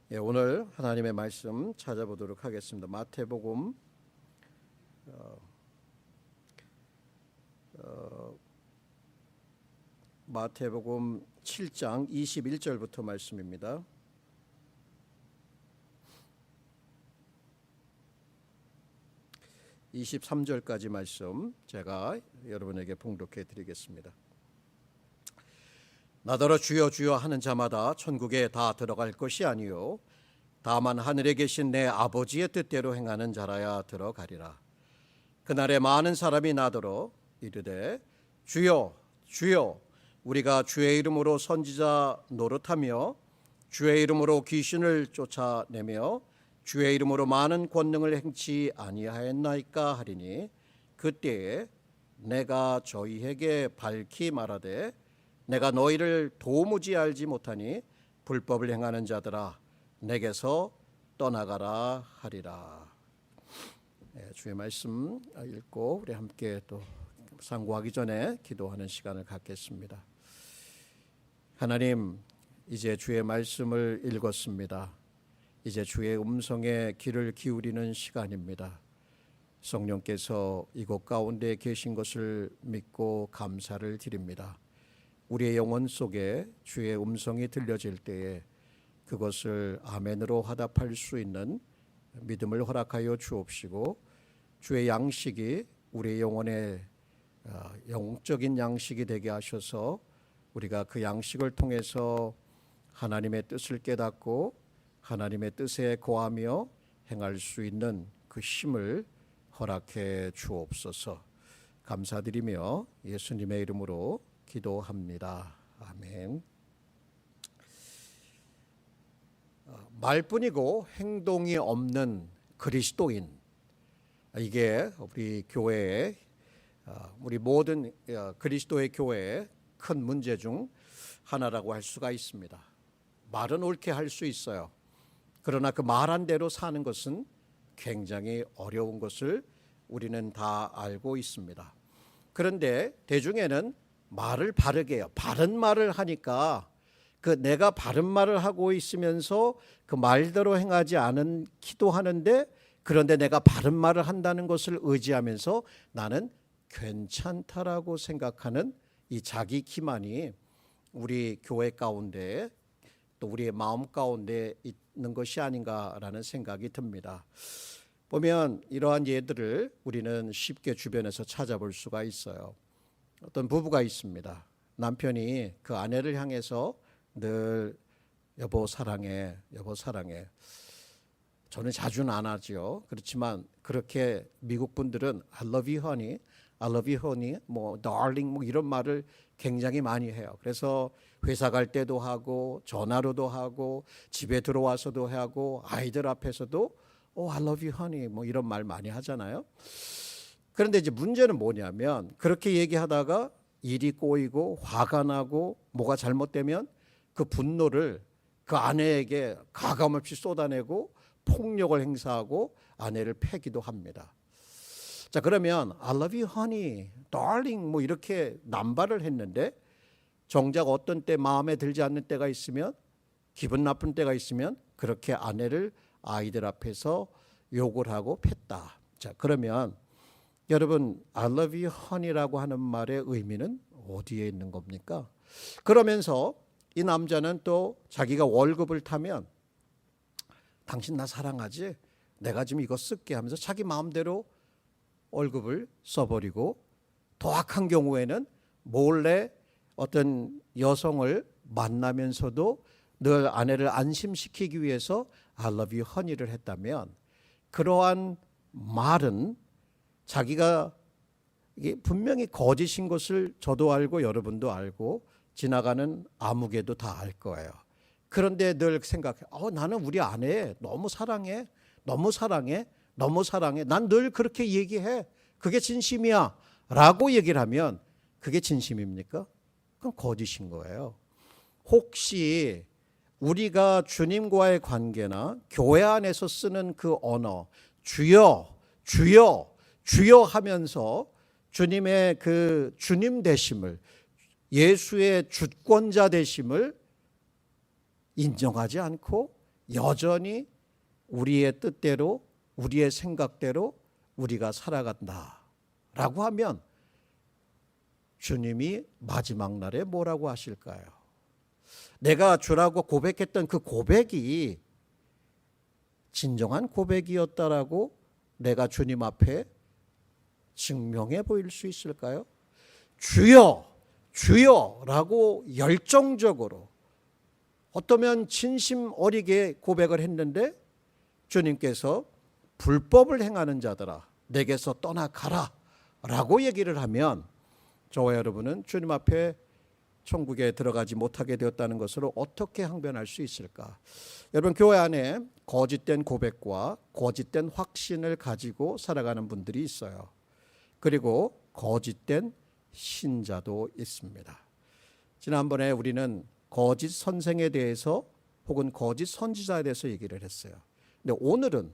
오늘 하나님의 말씀 찾아보도록 하겠습니다. 마태복음 7장 21절부터 말씀입니다. 23절까지 말씀 제가 여러분에게 봉독해 드리겠습니다. 나더러 주여 주여 하는 자마다 천국에 다 들어갈 것이 아니요 다만 하늘에 계신 내 아버지의 뜻대로 행하는 자라야 들어가리라. 그날에 많은 사람이 나더러 이르되 주여 주여 우리가 주의 이름으로 선지자 노릇하며 주의 이름으로 귀신을 쫓아내며 주의 이름으로 많은 권능을 행치 아니하였나이까 하리니 그때에 내가 저희에게 밝히 말하되 내가 너희를 도무지 알지 못하니 불법을 행하는 자들아 내게서 떠나가라 하리라. 주의 말씀 읽고 우리 함께 또 상고하기 전에 기도하는 시간을 갖겠습니다. 하나님, 이제 주의 말씀을 읽었습니다. 이제 주의 음성에 귀를 기울이는 시간입니다. 성령께서 이곳 가운데 계신 것을 믿고 감사를 드립니다. 우리의 영혼 속에 주의 음성이 들려질 때에 그것을 아멘으로 화답할 수 있는 믿음을 허락하여 주옵시고 주의 양식이 우리의 영혼의 영적인 양식이 되게 하셔서 우리가 그 양식을 통해서 하나님의 뜻을 깨닫고 하나님의 뜻에 거하며 행할 수 있는 그 힘을 허락해 주옵소서. 감사드리며 예수님의 이름으로 기도합니다. 아멘. 말뿐이고 행동이 없는 그리스도인, 이게 우리 교회의 우리 모든 그리스도의 교회의 큰 문제 중 하나라고 할 수가 있습니다. 말은 옳게 할 수 있어요. 그러나 그 말한 대로 사는 것은 굉장히 어려운 것을 우리는 다 알고 있습니다. 그런데 대중에는 말을 바르게 해요. 바른 말을 하니까 그 내가 바른 말을 하고 있으면서 그 말대로 행하지 않기도 하는데 그런데 내가 바른 말을 한다는 것을 의지하면서 나는 괜찮다라고 생각하는 이 자기 기만이 우리 교회 가운데 또 우리의 마음 가운데 있는 것이 아닌가라는 생각이 듭니다. 보면 이러한 예들을 우리는 쉽게 주변에서 찾아볼 수가 있어요. 어떤 부부가 있습니다. 남편이 그 아내를 향해서 늘 여보 사랑해, 여보 사랑해. 저는 자주는 안 하죠. 그렇지만 그렇게 미국 분들은 I love you honey, I love you honey, 뭐 darling 뭐 이런 말을 굉장히 많이 해요. 그래서 회사 갈 때도 하고 전화로도 하고 집에 들어와서도 하고 아이들 앞에서도 I love you honey 뭐 이런 말 많이 하잖아요. 그런데 이제 문제는 뭐냐면 그렇게 얘기하다가 일이 꼬이고 화가 나고 뭐가 잘못되면 그 분노를 그 아내에게 가감없이 쏟아내고 폭력을 행사하고 아내를 패기도 합니다. 자, 그러면 I love you honey, darling 뭐 이렇게 남발을 했는데 정작 어떤 때 마음에 들지 않는 때가 있으면 기분 나쁜 때가 있으면 그렇게 아내를 아이들 앞에서 욕을 하고 팼다. 자, 그러면 여러분 I love you honey라고 하는 말의 의미는 어디에 있는 겁니까? 그러면서 이 남자는 또 자기가 월급을 타면 당신 나 사랑하지? 내가 지금 이거 쓸게 하면서 자기 마음대로 월급을 써버리고 더 악한 경우에는 몰래 어떤 여성을 만나면서도 늘 아내를 안심시키기 위해서 I love you honey를 했다면 그러한 말은 자기가 이게 분명히 거짓인 것을 저도 알고 여러분도 알고 지나가는 아무개도 다 알 거예요. 그런데 늘 생각해. 나는 우리 아내 너무 사랑해. 너무 사랑해. 너무 사랑해. 난 늘 그렇게 얘기해. 그게 진심이야. 라고 얘기를 하면 그게 진심입니까? 그건 거짓인 거예요. 혹시 우리가 주님과의 관계나 교회 안에서 쓰는 그 언어 주여 주여 주여 하면서 주님의 그 주님 되심을 예수의 주권자 되심을 인정하지 않고 여전히 우리의 뜻대로 우리의 생각대로 우리가 살아간다라고 하면 주님이 마지막 날에 뭐라고 하실까요? 내가 주라고 고백했던 그 고백이 진정한 고백이었다라고 내가 주님 앞에 증명해 보일 수 있을까요? 주여, 주여라고 열정적으로 어떠면 진심 어리게 고백을 했는데 주님께서 불법을 행하는 자들아 내게서 떠나가라 라고 얘기를 하면 저와 여러분은 주님 앞에 천국에 들어가지 못하게 되었다는 것으로 어떻게 항변할 수 있을까? 여러분, 교회 안에 거짓된 고백과 거짓된 확신을 가지고 살아가는 분들이 있어요. 그리고 거짓된 신자도 있습니다. 지난번에 우리는 거짓 선생에 대해서 혹은 거짓 선지자에 대해서 얘기를 했어요. 근데 오늘은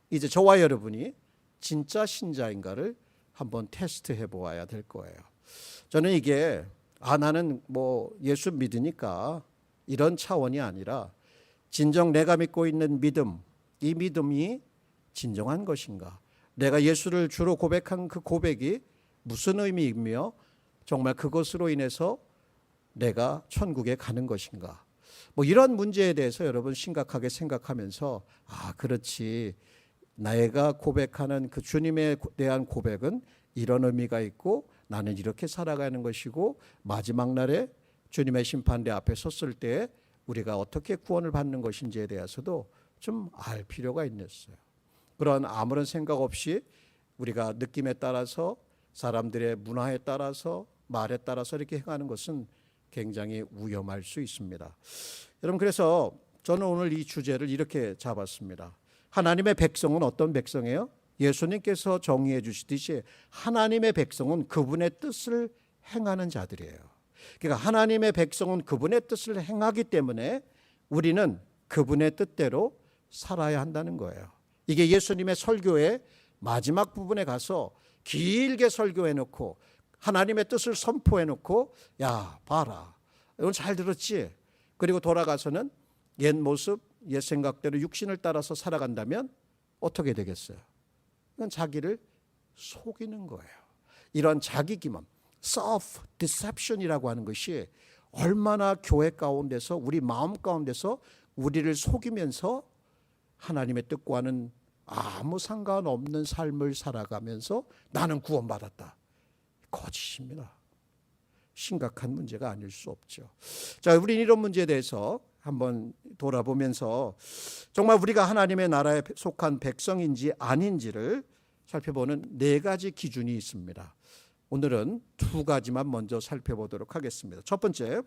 이제 저와 여러분이 진짜 신자인가를 한번 테스트해 보아야 될 거예요. 저는 이게 나는 뭐 예수 믿으니까 이런 차원이 아니라 진정 내가 믿고 있는 믿음, 이 믿음이 진정한 것인가? 내가 예수를 주로 고백한 그 고백이 무슨 의미이며 정말 그것으로 인해서 내가 천국에 가는 것인가? 뭐 이런 문제에 대해서 여러분 심각하게 생각하면서 그렇지. 내가 고백하는 그 주님에 대한 고백은 이런 의미가 있고 나는 이렇게 살아가는 것이고 마지막 날에 주님의 심판대 앞에 섰을 때 우리가 어떻게 구원을 받는 것인지에 대해서도 좀 알 필요가 있었어요. 그런 아무런 생각 없이 우리가 느낌에 따라서 사람들의 문화에 따라서 말에 따라서 이렇게 행하는 것은 굉장히 위험할 수 있습니다. 여러분, 그래서 저는 오늘 이 주제를 이렇게 잡았습니다. 하나님의 백성은 어떤 백성이에요? 예수님께서 정의해 주시듯이 하나님의 백성은 그분의 뜻을 행하는 자들이에요. 그러니까 하나님의 백성은 그분의 뜻을 행하기 때문에 우리는 그분의 뜻대로 살아야 한다는 거예요. 이게 예수님의 설교의 마지막 부분에 가서 길게 설교해 놓고 하나님의 뜻을 선포해 놓고 야 봐라 이건 잘 들었지? 그리고 돌아가서는 옛 모습 옛 생각대로 육신을 따라서 살아간다면 어떻게 되겠어요? 이건 자기를 속이는 거예요. 이런 자기 기만, self deception이라고 하는 것이 얼마나 교회 가운데서 우리 마음 가운데서 우리를 속이면서 하나님의 뜻과는 아무 상관없는 삶을 살아가면서 나는 구원받았다. 거짓입니다. 심각한 문제가 아닐 수 없죠. 자, 우리는 이런 문제에 대해서 한번 돌아보면서 정말 우리가 하나님의 나라에 속한 백성인지 아닌지를 살펴보는 네 가지 기준이 있습니다. 오늘은 두 가지만 먼저 살펴보도록 하겠습니다. 첫 번째,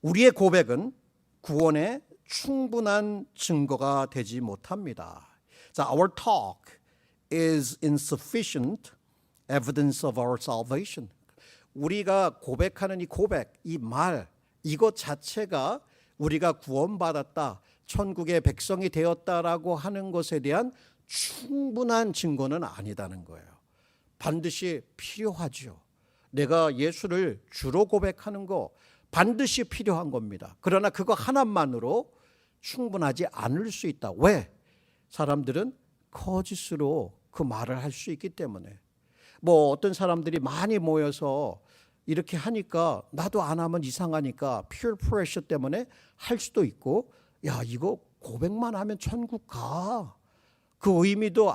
우리의 고백은 구원의 충분한 증거가 되지 못합니다. 자, our talk is insufficient evidence of our salvation. 우리가 고백하는 이 고백, 이 말, 이것 자체가 우리가 구원받았다, 천국의 백성이 되었다라고 하는 것에 대한 충분한 증거는 아니다는 거예요. 반드시 필요하죠. 내가 예수를 주로 고백하는 거 반드시 필요한 겁니다. 그러나 그거 하나만으로 충분하지 않을 수 있다. 왜? 사람들은 거짓으로 그 말을 할 수 있기 때문에. 뭐 어떤 사람들이 많이 모여서 이렇게 하니까 나도 안 하면 이상하니까 peer pressure 때문에 할 수도 있고, 야 이거 고백만 하면 천국 가. 그 의미도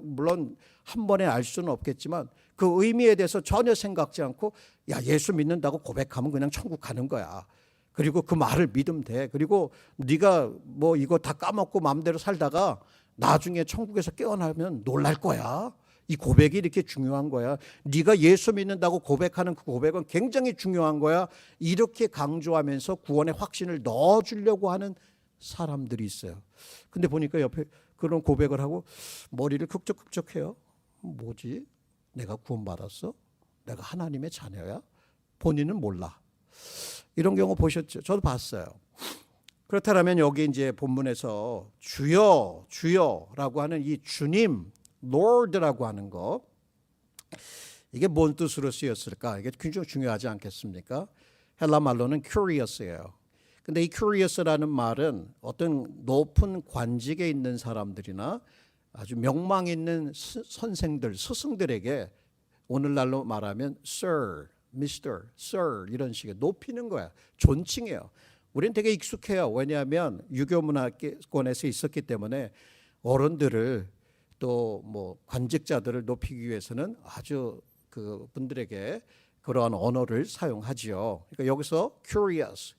물론 한 번에 알 수는 없겠지만 그 의미에 대해서 전혀 생각지 않고 야 예수 믿는다고 고백하면 그냥 천국 가는 거야. 그리고 그 말을 믿으면 돼. 그리고 네가 뭐 이거 다 까먹고 마음대로 살다가 나중에 천국에서 깨어나면 놀랄 거야. 이 고백이 이렇게 중요한 거야. 네가 예수 믿는다고 고백하는 그 고백은 굉장히 중요한 거야. 이렇게 강조하면서 구원의 확신을 넣어주려고 하는 사람들이 있어요. 근데 보니까 옆에 그런 고백을 하고 머리를 극적극적해요. 뭐지? 내가 구원받았어? 내가 하나님의 자녀야? 본인은 몰라. 이런 경우 보셨죠? 저도 봤어요. 그렇다면 여기 이제 본문에서 주여, 주여라고 하는 이 주님, Lord라고 하는 거, 이게 뭔 뜻으로 쓰였을까? 이게 굉장히 중요하지 않겠습니까? 헬라 말로는 curious예요. 근데 이 curious라는 말은 어떤 높은 관직에 있는 사람들이나 아주 명망 있는 선생들, 스승들에게 오늘날로 말하면 Sir, Mr., Sir 이런 식의 높이는 거야. 존칭해요. 우리는 되게 익숙해요. 왜냐하면 유교 문화권에서 있었기 때문에 어른들을 또 뭐 관직자들을 높이기 위해서는 아주 그 분들에게 그러한 언어를 사용하지요. 그러니까 여기서 curious,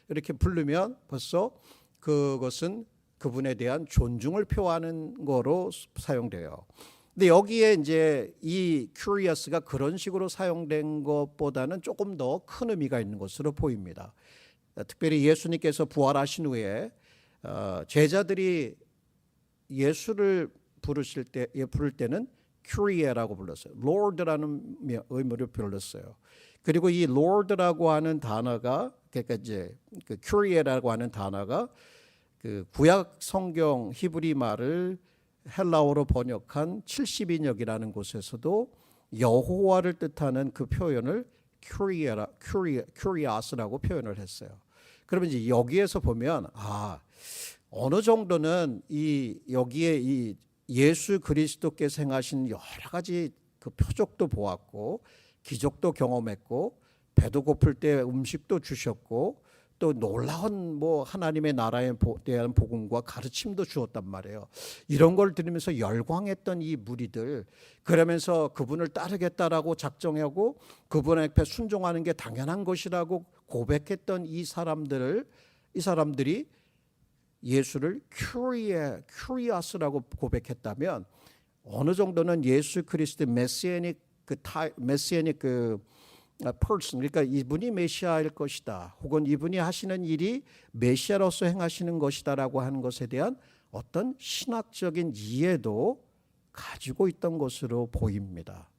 이렇게 부르면 벌써 그것은 그분에 대한 존중을 표하는 거로 사용돼요. 근데 여기에 이제 이 curious가 그런 식으로 사용된 것보다는 조금 더 큰 의미가 있는 것으로 보입니다. 특별히 예수님께서 부활하신 후에 제자들이 예수를 부를 때는 Curie라고 불렀어요. Lord라는 의미로 불렀어요. 그리고 이 Lord라고 하는 단어가 그러니까 이제 그 Curie라고 하는 단어가 그 구약 성경 히브리 말을 헬라어로 번역한 70인역이라는 곳에서도 여호와를 뜻하는 그 표현을 Curios라고 표현을 했어요. 그러면 이제 여기에서 보면 어느 정도는 여기에 이 예수 그리스도께서 행하신 여러 가지 그 표적도 보았고 기적도 경험했고 배도 고플 때 음식도 주셨고 또 놀라운 뭐 하나님의 나라에 대한 복음과 가르침도 주었단 말이에요. 이런 걸 들으면서 열광했던 이 무리들, 그러면서 그분을 따르겠다라고 작정하고 그분 앞에 순종하는 게 당연한 것이라고 고백했던 이 사람들이 예수를 curious라고 고백했다면 어느 정도는 예수 그리스도의 메시아닉 person, 그러니까 이분이 메시아일 것이다, 혹은 이분이 하시는 일이 메시아로서 행하시는 것이다라고 하는 것에 대한 어떤 신학적인 이해도 가지고 있던 것으로 보입니다.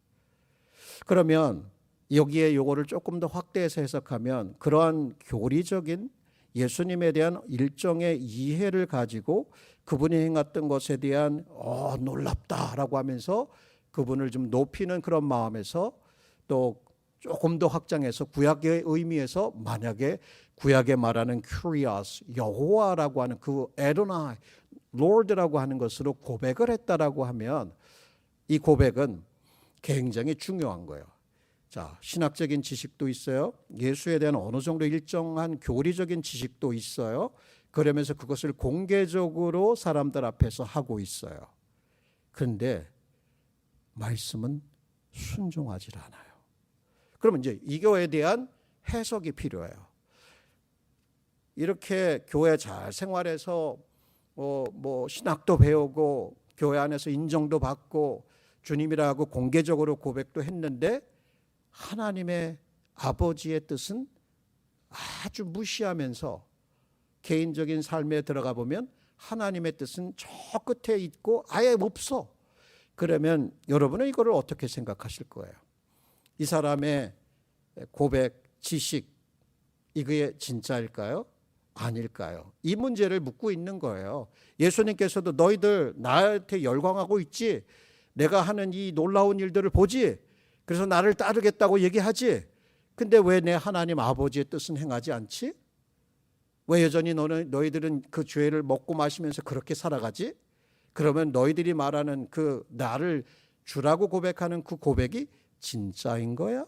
그러면 여기에 요거를 조금 더 확대해서 해석하면 그러한 교리적인 예수님에 대한 일정의 이해를 가지고 그분이 행했던 것에 대한 놀랍다라고 하면서 그분을 좀 높이는 그런 마음에서 또 조금 더 확장해서 구약의 의미에서 만약에 구약에 말하는 Curious, 여호와라고 하는 그 에도나이, Lord라고 하는 것으로 고백을 했다라고 하면 이 고백은 굉장히 중요한 거예요. 자, 신학적인 지식도 있어요. 예수에 대한 어느 정도 일정한 교리적인 지식도 있어요. 그러면서 그것을 공개적으로 사람들 앞에서 하고 있어요. 그런데 말씀은 순종하지 않아요. 그러면 이제 이거에 대한 해석이 필요해요. 이렇게 교회 잘 생활해서 뭐 신학도 배우고 교회 안에서 인정도 받고 주님이라고 공개적으로 고백도 했는데 하나님의 아버지의 뜻은 아주 무시하면서 개인적인 삶에 들어가 보면 하나님의 뜻은 저 끝에 있고 아예 없어. 그러면 여러분은 이거를 어떻게 생각하실 거예요? 이 사람의 고백, 지식, 이게 진짜일까요? 아닐까요? 이 문제를 묻고 있는 거예요. 예수님께서도 너희들 나한테 열광하고 있지? 내가 하는 이 놀라운 일들을 보지? 그래서 나를 따르겠다고 얘기하지? 근데 왜 내 하나님 아버지의 뜻은 행하지 않지? 왜 여전히 너희들은 그 죄를 먹고 마시면서 그렇게 살아가지? 그러면 너희들이 말하는 그 나를 주라고 고백하는 그 고백이 진짜인 거야?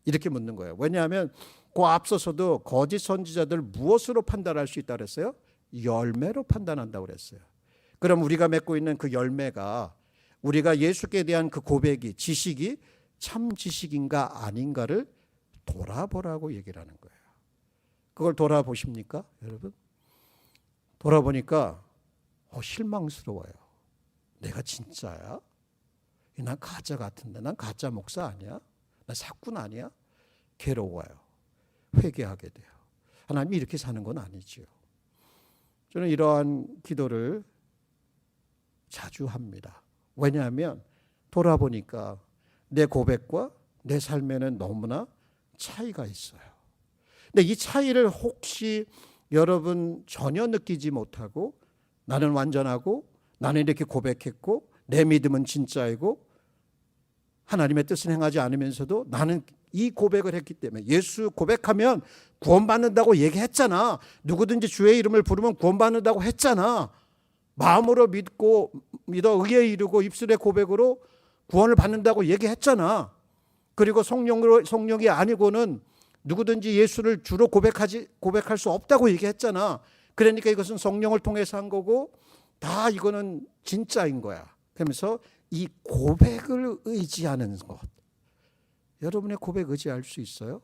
이렇게 묻는 거예요. 왜냐하면 그 앞서서도 거짓 선지자들 무엇으로 판단할 수 있다고 그랬어요? 열매로 판단한다고 그랬어요. 그럼 우리가 맺고 있는 그 열매가 우리가 예수께 대한 그 고백이, 지식이 참 지식인가 아닌가를 돌아보라고 얘기를 하는 거예요. 그걸 돌아보십니까, 여러분? 돌아보니까 실망스러워요. 내가 진짜야? 난 가짜 같은데, 난 가짜 목사 아니야? 나 사꾼 아니야? 괴로워요. 회개하게 돼요. 하나님이 이렇게 사는 건 아니지요. 저는 이러한 기도를 자주 합니다. 왜냐하면 돌아보니까 내 고백과 내 삶에는 너무나 차이가 있어요. 근데 이 차이를 혹시 여러분 전혀 느끼지 못하고 나는 완전하고 나는 이렇게 고백했고 내 믿음은 진짜이고 하나님의 뜻을 행하지 않으면서도 나는 이 고백을 했기 때문에. 예수 고백하면 구원받는다고 얘기했잖아. 누구든지 주의 이름을 부르면 구원받는다고 했잖아. 마음으로 믿어 의에 이르고 입술의 고백으로 구원을 받는다고 얘기했잖아. 그리고 성령이 아니고는 누구든지 예수를 주로 고백할 수 없다고 얘기했잖아. 그러니까 이것은 성령을 통해서 한 거고 다 이거는 진짜인 거야. 그러면서 이 고백을 의지하는 것. 여러분의 고백 의지할 수 있어요?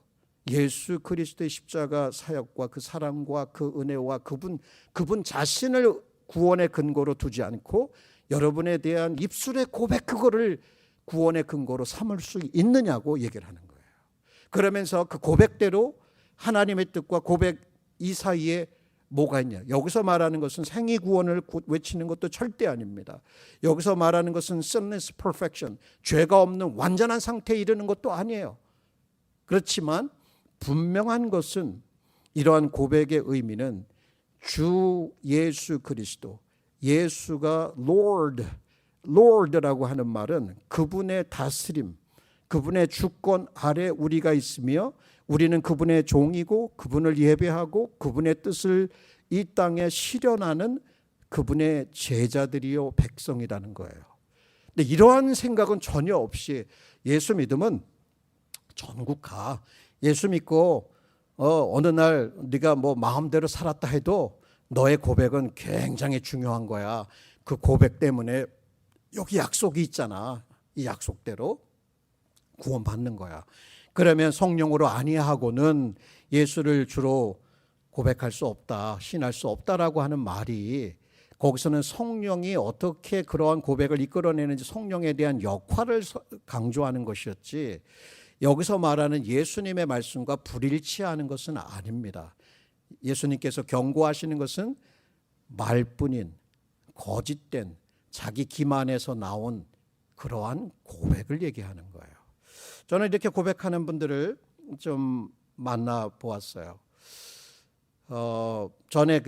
예수 그리스도의 십자가 사역과 그 사랑과 그 은혜와 그분 자신을 구원의 근거로 두지 않고 여러분에 대한 입술의 고백, 그거를 구원의 근거로 삼을 수 있느냐고 얘기를 하는 거예요. 그러면서 그 고백대로 하나님의 뜻과 고백 이 사이에 뭐가 있냐. 여기서 말하는 것은 생이 구원을 외치는 것도 절대 아닙니다. 여기서 말하는 것은 sinless perfection, 죄가 없는 완전한 상태에 이르는 것도 아니에요. 그렇지만 분명한 것은 이러한 고백의 의미는 주 예수 그리스도, 예수가 Lord라고 하는 말은 그분의 다스림, 그분의 주권 아래 우리가 있으며 우리는 그분의 종이고 그분을 예배하고 그분의 뜻을 이 땅에 실현하는 그분의 제자들이요 백성이라는 거예요. 근데 이러한 생각은 전혀 없이 예수 믿으면 전국 가. 예수 믿고 어느 날 네가 뭐 마음대로 살았다 해도 너의 고백은 굉장히 중요한 거야. 그 고백 때문에 여기 약속이 있잖아. 이 약속대로 구원받는 거야. 그러면 성령으로 아니하고는 예수를 주로 고백할 수 없다, 신할 수 없다라고 하는 말이, 거기서는 성령이 어떻게 그러한 고백을 이끌어내는지 성령에 대한 역할을 강조하는 것이었지, 여기서 말하는 예수님의 말씀과 불일치하는 것은 아닙니다. 예수님께서 경고하시는 것은 말뿐인 거짓된 자기 기만에서 나온 그러한 고백을 얘기하는 거예요. 저는 이렇게 고백하는 분들을 좀 만나 보았어요. 전에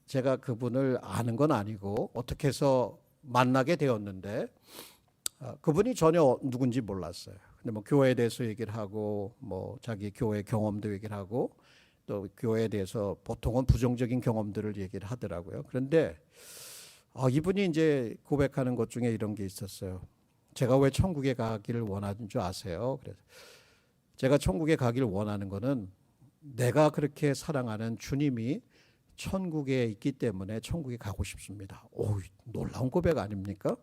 제가 그분을 아는 건 아니고 어떻게 해서 만나게 되었는데 그분이 전혀 누군지 몰랐어요. 근데 뭐 교회에 대해서 얘기를 하고 뭐 자기 교회 경험도 얘기를 하고 또 교회에 대해서 보통은 부정적인 경험들을 얘기를 하더라고요. 그런데 이분이 이제 고백하는 것 중에 이런 게 있었어요. 제가 왜 천국에 가기를 원하는 줄 아세요? 그래서 제가 천국에 가기를 원하는 거는 내가 그렇게 사랑하는 주님이 천국에 있기 때문에 천국에 가고 싶습니다. 오, 놀라운 고백 아닙니까?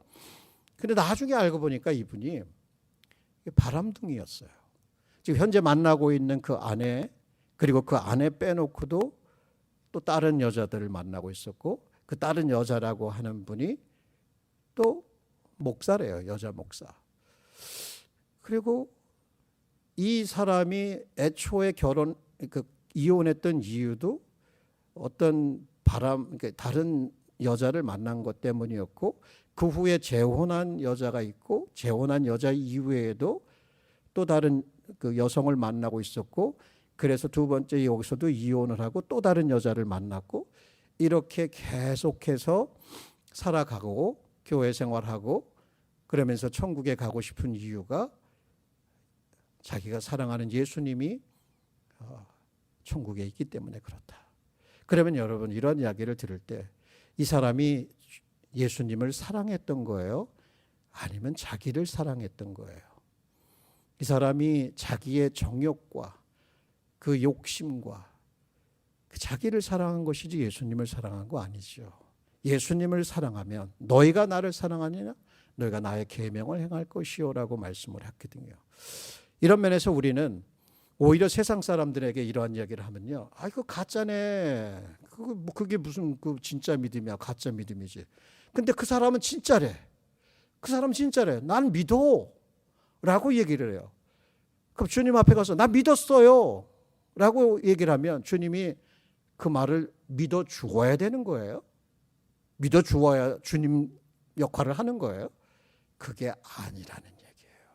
근데 나중에 알고 보니까 이분이 바람둥이였어요. 지금 현재 만나고 있는 그 아내, 그리고 그 아내 빼놓고도 또 다른 여자들을 만나고 있었고, 그 다른 여자라고 하는 분이 또 목사래요. 여자 목사. 그리고 이 사람이 애초에 이혼했던 이유도 어떤 다른 여자를 만난 것 때문이었고, 그 후에 재혼한 여자가 있고, 재혼한 여자 이후에도 또 다른 그 여성을 만나고 있었고, 그래서 두 번째 여기서도 이혼을 하고 또 다른 여자를 만났고, 이렇게 계속해서 살아가고 교회 생활하고 그러면서 천국에 가고 싶은 이유가 자기가 사랑하는 예수님이 천국에 있기 때문에 그렇다. 그러면 여러분, 이런 이야기를 들을 때 이 사람이 예수님을 사랑했던 거예요? 아니면 자기를 사랑했던 거예요? 이 사람이 자기의 정욕과 그 욕심과 그 자기를 사랑한 것이지 예수님을 사랑한 거 아니죠. 예수님을 사랑하면 너희가 나를 사랑하느냐? 너희가 나의 계명을 행할 것이요라고 말씀을 했거든요. 이런 면에서 우리는 오히려 세상 사람들에게 이러한 이야기를 하면요, 그거 가짜네. 그게 무슨 진짜 믿음이야? 가짜 믿음이지. 근데 그 사람은 진짜래. 그 사람 진짜래. 난 믿어. 라고 얘기를 해요. 그럼 주님 앞에 가서 나 믿었어요. 라고 얘기를 하면 주님이 그 말을 믿어 주어야 되는 거예요. 믿어 주어야 주님 역할을 하는 거예요. 그게 아니라는 얘기예요.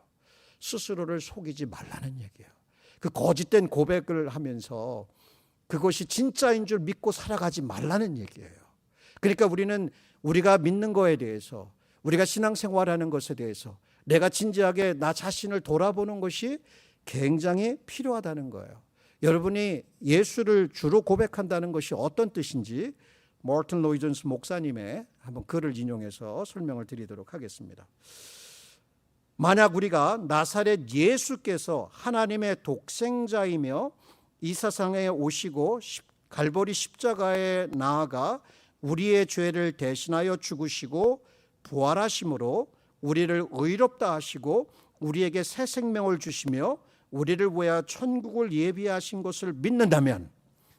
스스로를 속이지 말라는 얘기예요. 그 거짓된 고백을 하면서 그것이 진짜인 줄 믿고 살아가지 말라는 얘기예요. 그러니까 우리는 우리가 믿는 거에 대해서, 우리가 신앙생활하는 것에 대해서 내가 진지하게 나 자신을 돌아보는 것이 굉장히 필요하다는 거예요. 여러분이 예수를 주로 고백한다는 것이 어떤 뜻인지 모튼 로이존스 목사님의 한번 글을 인용해서 설명을 드리도록 하겠습니다. 만약 우리가 나사렛 예수께서 하나님의 독생자이며 이 세상에 오시고 갈보리 십자가에 나아가 우리의 죄를 대신하여 죽으시고 부활하심으로 우리를 의롭다 하시고 우리에게 새 생명을 주시며 우리를 위하여 천국을 예비하신 것을 믿는다면,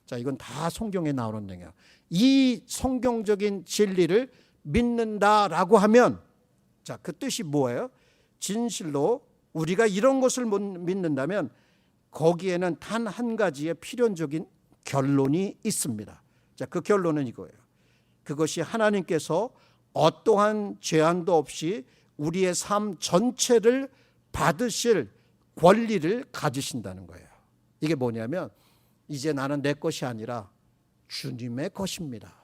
자, 이건 다 성경에 나오는 내용이에요. 이 성경적인 진리를 믿는다라고 하면, 자, 그 뜻이 뭐예요? 진실로 우리가 이런 것을 믿는다면 거기에는 단 한 가지의 필연적인 결론이 있습니다. 자, 그 결론은 이거예요. 그것이 하나님께서 어떠한 제한도 없이 우리의 삶 전체를 받으실 권리를 가지신다는 거예요. 이게 뭐냐면 이제 나는 내 것이 아니라 주님의 것입니다.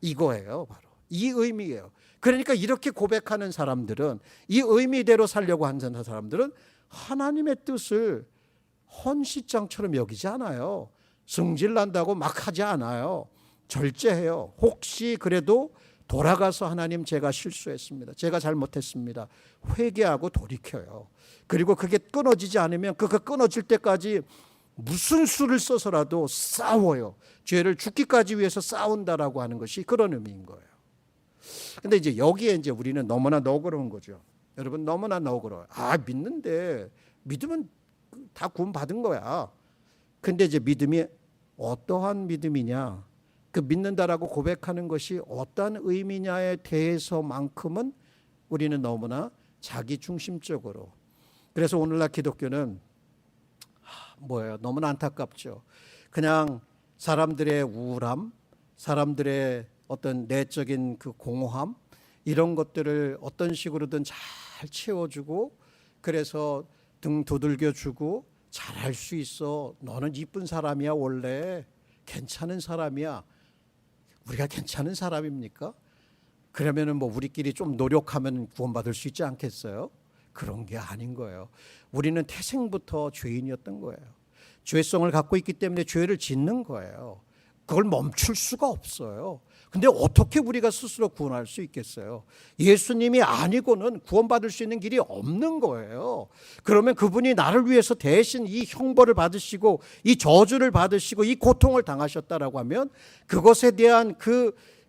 이거예요. 바로 이 의미예요. 그러니까 이렇게 고백하는 사람들은, 이 의미대로 살려고 하는 사람들은 하나님의 뜻을 헌시장처럼 여기지 않아요. 승질난다고 막 하지 않아요. 절제해요. 혹시 그래도 돌아가서 하나님, 제가 실수했습니다. 제가 잘못했습니다. 회개하고 돌이켜요. 그리고 그게 끊어지지 않으면 그거 끊어질 때까지 무슨 수를 써서라도 싸워요. 죄를 죽기까지 위해서 싸운다라고 하는 것이 그런 의미인 거예요. 근데 이제 여기에 이제 우리는 너무나 너그러운 거죠. 여러분, 너무나 너그러워요. 아, 믿는데, 믿으면 다 구원 받은 거야. 근데 이제 믿음이 어떠한 믿음이냐, 그 믿는다라고 고백하는 것이 어떠한 의미냐에 대해서만큼은 우리는 너무나 자기 중심적으로. 그래서 오늘날 기독교는 뭐예요? 너무나 안타깝죠. 그냥 사람들의 우울함, 사람들의 어떤 내적인 그 공허함, 이런 것들을 어떤 식으로든 잘 채워주고, 그래서 등 두들겨주고, 잘할 수 있어, 너는 이쁜 사람이야, 원래 괜찮은 사람이야. 우리가 괜찮은 사람입니까? 그러면은 뭐 우리끼리 좀 노력하면 구원받을 수 있지 않겠어요? 그런 게 아닌 거예요. 우리는 태생부터 죄인이었던 거예요. 죄성을 갖고 있기 때문에 죄를 짓는 거예요. 그걸 멈출 수가 없어요. 근데 어떻게 우리가 스스로 구원할 수 있겠어요? 예수님이 아니고는 구원받을 수 있는 길이 없는 거예요. 그러면 그분이 나를 위해서 대신 이 형벌을 받으시고 이 저주를 받으시고 이 고통을 당하셨다라고 하면 그것에 대한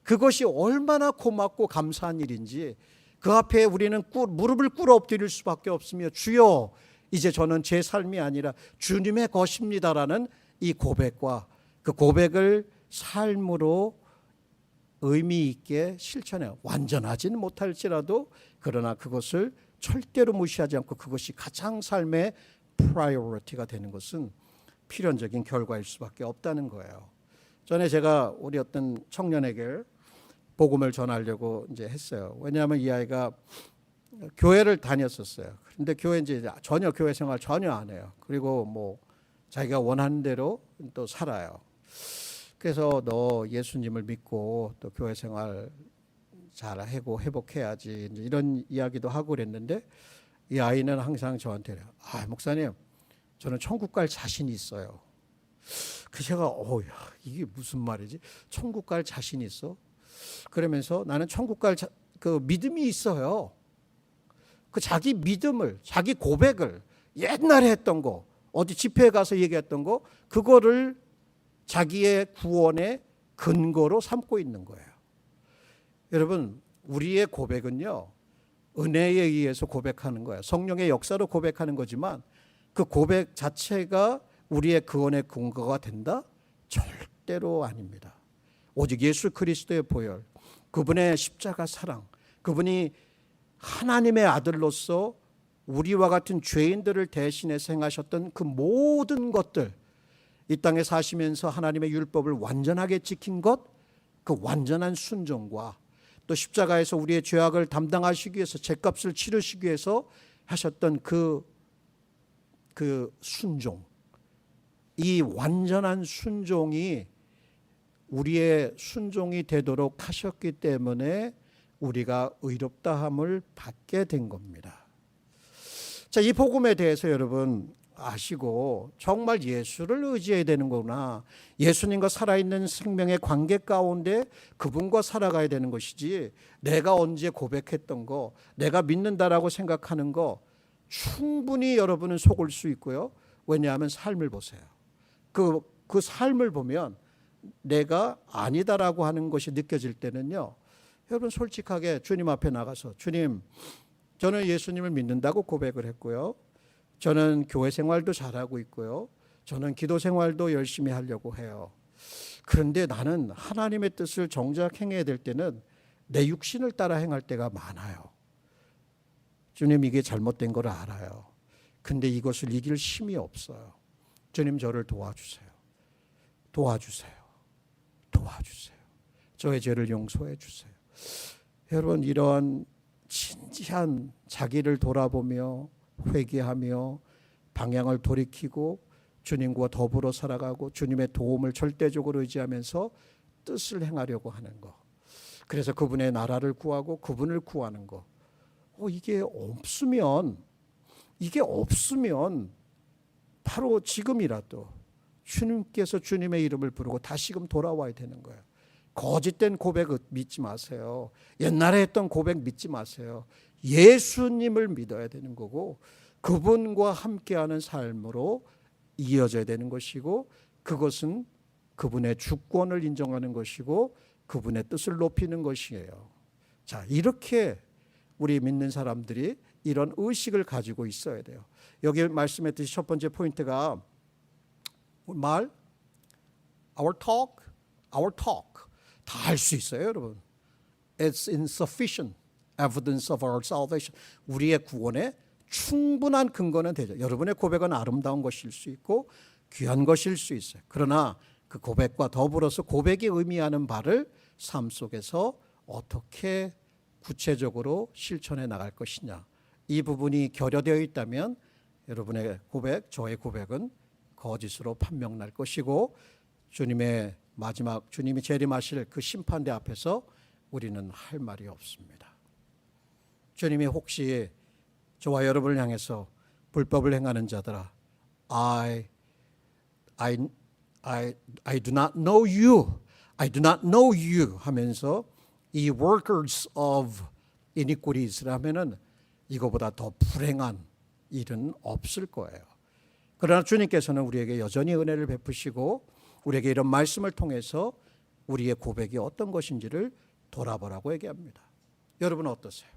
그것이 얼마나 고맙고 감사한 일인지, 그 앞에 우리는 무릎을 꿇어 엎드릴 수밖에 없으며, 주여, 이제 저는 제 삶이 아니라 주님의 것입니다라는 이 고백과 그 고백을 삶으로 의미 있게 실천해요. 완전하지는 못할지라도 그러나 그것을 절대로 무시하지 않고 그것이 가장 삶의 프라이어리티가 되는 것은 필연적인 결과일 수밖에 없다는 거예요. 전에 제가 우리 어떤 청년에게 복음을 전하려고 이제 했어요. 왜냐하면 이 아이가 교회를 다녔었어요. 근데 교회 이제 전혀 교회 생활 전혀 안 해요. 그리고 뭐 자기가 원하는 대로 또 살아요. 그래서 너 예수님을 믿고 또 교회 생활 잘하고 회복해야지, 이런 이야기도 하고 그랬는데, 이 아이는 항상 저한테 아, 목사님, 저는 천국 갈 자신이 있어요. 그 제가 야, 이게 무슨 말이지? 천국 갈 자신이 있어? 그러면서 나는 천국 갈 그 믿음이 있어요. 그 자기 믿음을, 자기 고백을 옛날에 했던 거, 어디 집회에 가서 얘기했던 거, 그거를 자기의 구원의 근거로 삼고 있는 거예요. 여러분, 우리의 고백은요, 은혜에 의해서 고백하는 거예요. 성령의 역사로 고백하는 거지만 그 고백 자체가 우리의 구원의 근거가 된다? 절대로 아닙니다. 오직 예수 그리스도의 보혈, 그분의 십자가 사랑, 그분이 하나님의 아들로서 우리와 같은 죄인들을 대신해서 행하셨던 그 모든 것들, 이 땅에 사시면서 하나님의 율법을 완전하게 지킨 것, 그 완전한 순종과 또 십자가에서 우리의 죄악을 담당하시기 위해서, 죄값을 치르시기 위해서 하셨던 그 순종, 이 완전한 순종이 우리의 순종이 되도록 하셨기 때문에 우리가 의롭다함을 받게 된 겁니다. 자, 이 복음에 대해서 여러분, 아시고 정말 예수를 의지해야 되는 거구나. 예수님과 살아있는 생명의 관계 가운데 그분과 살아가야 되는 것이지, 내가 언제 고백했던 거, 내가 믿는다라고 생각하는 거 충분히 여러분은 속을 수 있고요. 왜냐하면 삶을 보세요. 그 삶을 보면 내가 아니다라고 하는 것이 느껴질 때는요, 여러분 솔직하게 주님 앞에 나가서, 주님, 저는 예수님을 믿는다고 고백을 했고요, 저는 교회 생활도 잘하고 있고요, 저는 기도 생활도 열심히 하려고 해요. 그런데 나는 하나님의 뜻을 정작 행해야 될 때는 내 육신을 따라 행할 때가 많아요. 주님, 이게 잘못된 걸 알아요. 근데 이것을 이길 힘이 없어요. 주님, 저를 도와주세요. 도와주세요. 도와주세요. 저의 죄를 용서해 주세요. 여러분, 이러한 진지한 자기를 돌아보며 회개하며 방향을 돌이키고 주님과 더불어 살아가고 주님의 도움을 절대적으로 의지하면서 뜻을 행하려고 하는 것, 그래서 그분의 나라를 구하고 그분을 구하는 것, 이게 없으면 바로 지금이라도 주님께서 주님의 이름을 부르고 다시금 돌아와야 되는 거예요. 거짓된 고백 믿지 마세요. 옛날에 했던 고백 믿지 마세요. 예수님을 믿어야 되는 거고, 그분과 함께하는 삶으로 이어져야 되는 것이고, 그것은 그분의 주권을 인정하는 것이고 그분의 뜻을 높이는 것이에요. 자, 이렇게 우리 믿는 사람들이 이런 의식을 가지고 있어야 돼요. 여기 말씀했듯이 첫 번째 포인트가 말, our talk 다 할 수 있어요, 여러분. It's insufficient evidence of our salvation. 우리의 구원에 충분한 근거는 되죠. 여러분의 고백은 아름다운 것일 수 있고 귀한 것일 수 있어요. 그러나 그 고백과 더불어서 고백이 의미하는 바를 삶 속에서 어떻게 구체적으로 실천해 나갈 것이냐, 이 부분이 결여되어 있다면 여러분의 고백, 저의 고백은 거짓으로 판명날 것이고, 주님의 마지막, 주님이 재림하실 그 심판대 앞에서 우리는 할 말이 없습니다. 주님이 혹시 저와 여러분을 향해서 불법을 행하는 자들아, I do not know you, I do not know you 하면서 이 workers of iniquities 라면은 이거보다 더 불행한 일은 없을 거예요. 그러나 주님께서는 우리에게 여전히 은혜를 베푸시고 우리에게 이런 말씀을 통해서 우리의 고백이 어떤 것인지를 돌아보라고 얘기합니다. 여러분 어떠세요?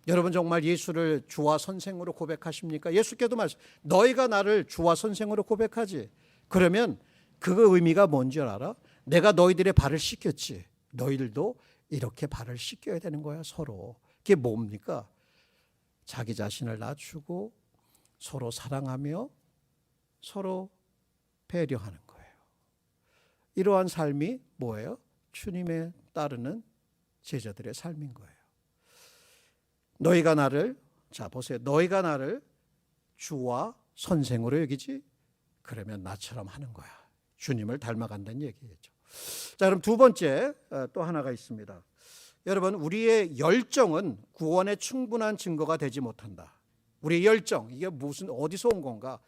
여러분 정말 예수를 주와 선생으로 고백하십니까? 예수께도 말씀, 너희가 나를 주와 선생으로 고백하지. 그러면 그 의미가 뭔지 알아? 내가 너희들의 발을 씻겼지. 너희들도 이렇게 발을 씻겨야 되는 거야, 서로. 그게 뭡니까? 자기 자신을 낮추고 서로 사랑하며 서로 배려하는 거예요. 이러한 삶이 뭐예요? 주님의 따르는 제자들의 삶인 거예요. 너희가 나를, 자 보세요, 너희가 나를 주와 선생으로 여기지? 그러면 나처럼 하는 거야. 주님을 닮아간다는 얘기겠죠. 자, 그럼 두 번째 또 하나가 있습니다. 여러분, 우리의 열정은 구원의 충분한 증거가 되지 못한다. 우리의 열정, 이게 무슨, 어디서 온 건가?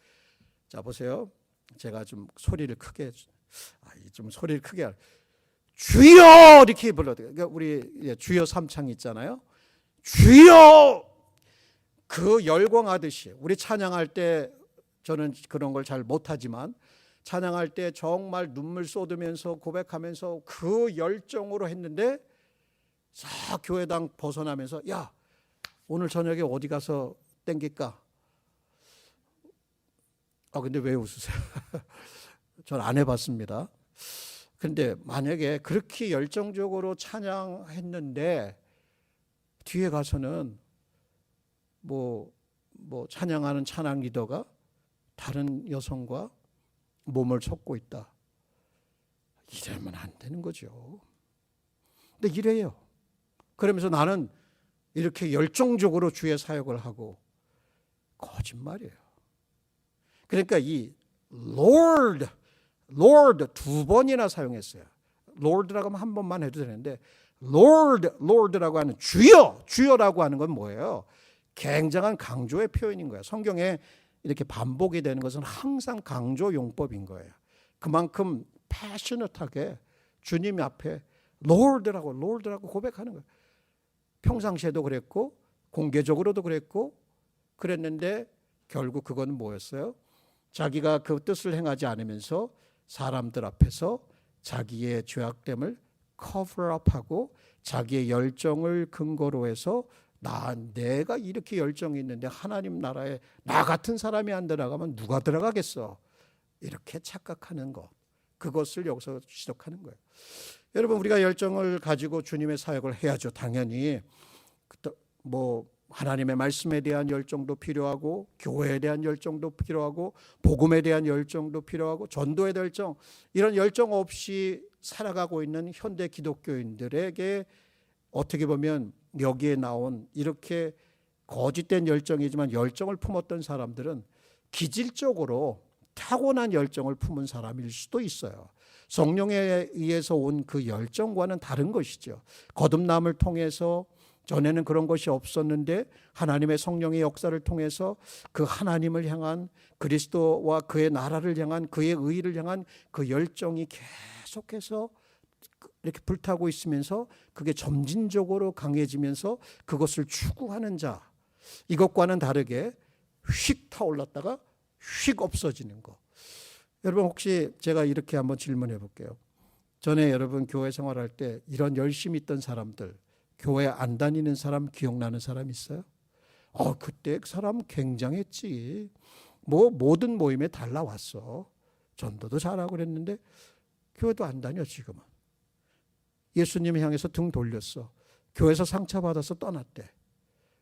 자 보세요, 제가 좀 소리를 크게 주여 이렇게 불러요. 그러니까 우리 주여 삼창 있잖아요. 주여, 그 열광하듯이 우리 찬양할 때, 저는 그런 걸 잘 못하지만 찬양할 때 정말 눈물 쏟으면서 고백하면서 그 열정으로 했는데 싹 교회당 벗어나면서, 야 오늘 저녁에 어디 가서 땡길까? 근데 왜 웃으세요? 전 안 해봤습니다. 근데 만약에 그렇게 열정적으로 찬양했는데 뒤에 가서는 뭐 찬양하는 찬양 리더가 다른 여성과 몸을 섞고 있다, 이러면 안 되는 거죠. 근데 이래요. 그러면서 나는 이렇게 열정적으로 주의 사역을 하고, 거짓말이에요. 그러니까 이 Lord 두 번이나 사용했어요. Lord라고 하면 한 번만 해도 되는데 Lord라고 하는 주여라고 하는 건 뭐예요? 굉장한 강조의 표현인 거예요. 성경에 이렇게 반복이 되는 것은 항상 강조 용법인 거예요. 그만큼 패셔너하게 주님 앞에 롤드라고 고백하는 거예요. 평상시에도 그랬고 공개적으로도 그랬는데 결국 그건 뭐였어요? 자기가 그 뜻을 행하지 않으면서 사람들 앞에서 자기의 죄악됨을 커버업하고 자기의 열정을 근거로 해서 내가 이렇게 열정이 있는데 하나님 나라에 나 같은 사람이 안 들어가면 누가 들어가겠어? 이렇게 착각하는 것. 그것을 여기서 지적하는 거예요. 여러분, 우리가 열정을 가지고 주님의 사역을 해야죠. 당연히 뭐 하나님의 말씀에 대한 열정도 필요하고 교회에 대한 열정도 필요하고 복음에 대한 열정도 필요하고 전도에 대한 열정, 이런 열정 없이 살아가고 있는 현대 기독교인들에게 어떻게 보면 여기에 나온 이렇게 거짓된 열정이지만 열정을 품었던 사람들은 기질적으로 타고난 열정을 품은 사람일 수도 있어요. 성령에 의해서 온 그 열정과는 다른 것이죠. 거듭남을 통해서 전에는 그런 것이 없었는데 하나님의 성령의 역사를 통해서 그 하나님을 향한 그리스도와 그의 나라를 향한 그의 의를 향한 그 열정이 계속해서 이렇게 불타고 있으면서 그게 점진적으로 강해지면서 그것을 추구하는 자, 이것과는 다르게 휙 타올랐다가 휙 없어지는 거. 여러분, 혹시 제가 이렇게 한번 질문해 볼게요. 전에 여러분 교회 생활할 때 이런 열심히 있던 사람들, 교회 안 다니는 사람 기억나는 사람 있어요? 그때 그 사람 굉장했지. 뭐 모든 모임에 달라왔어. 전도도 잘하고 그랬는데 교회도 안 다녀 지금은. 예수님 향해서 등 돌렸어. 교회에서 상처받아서 떠났대.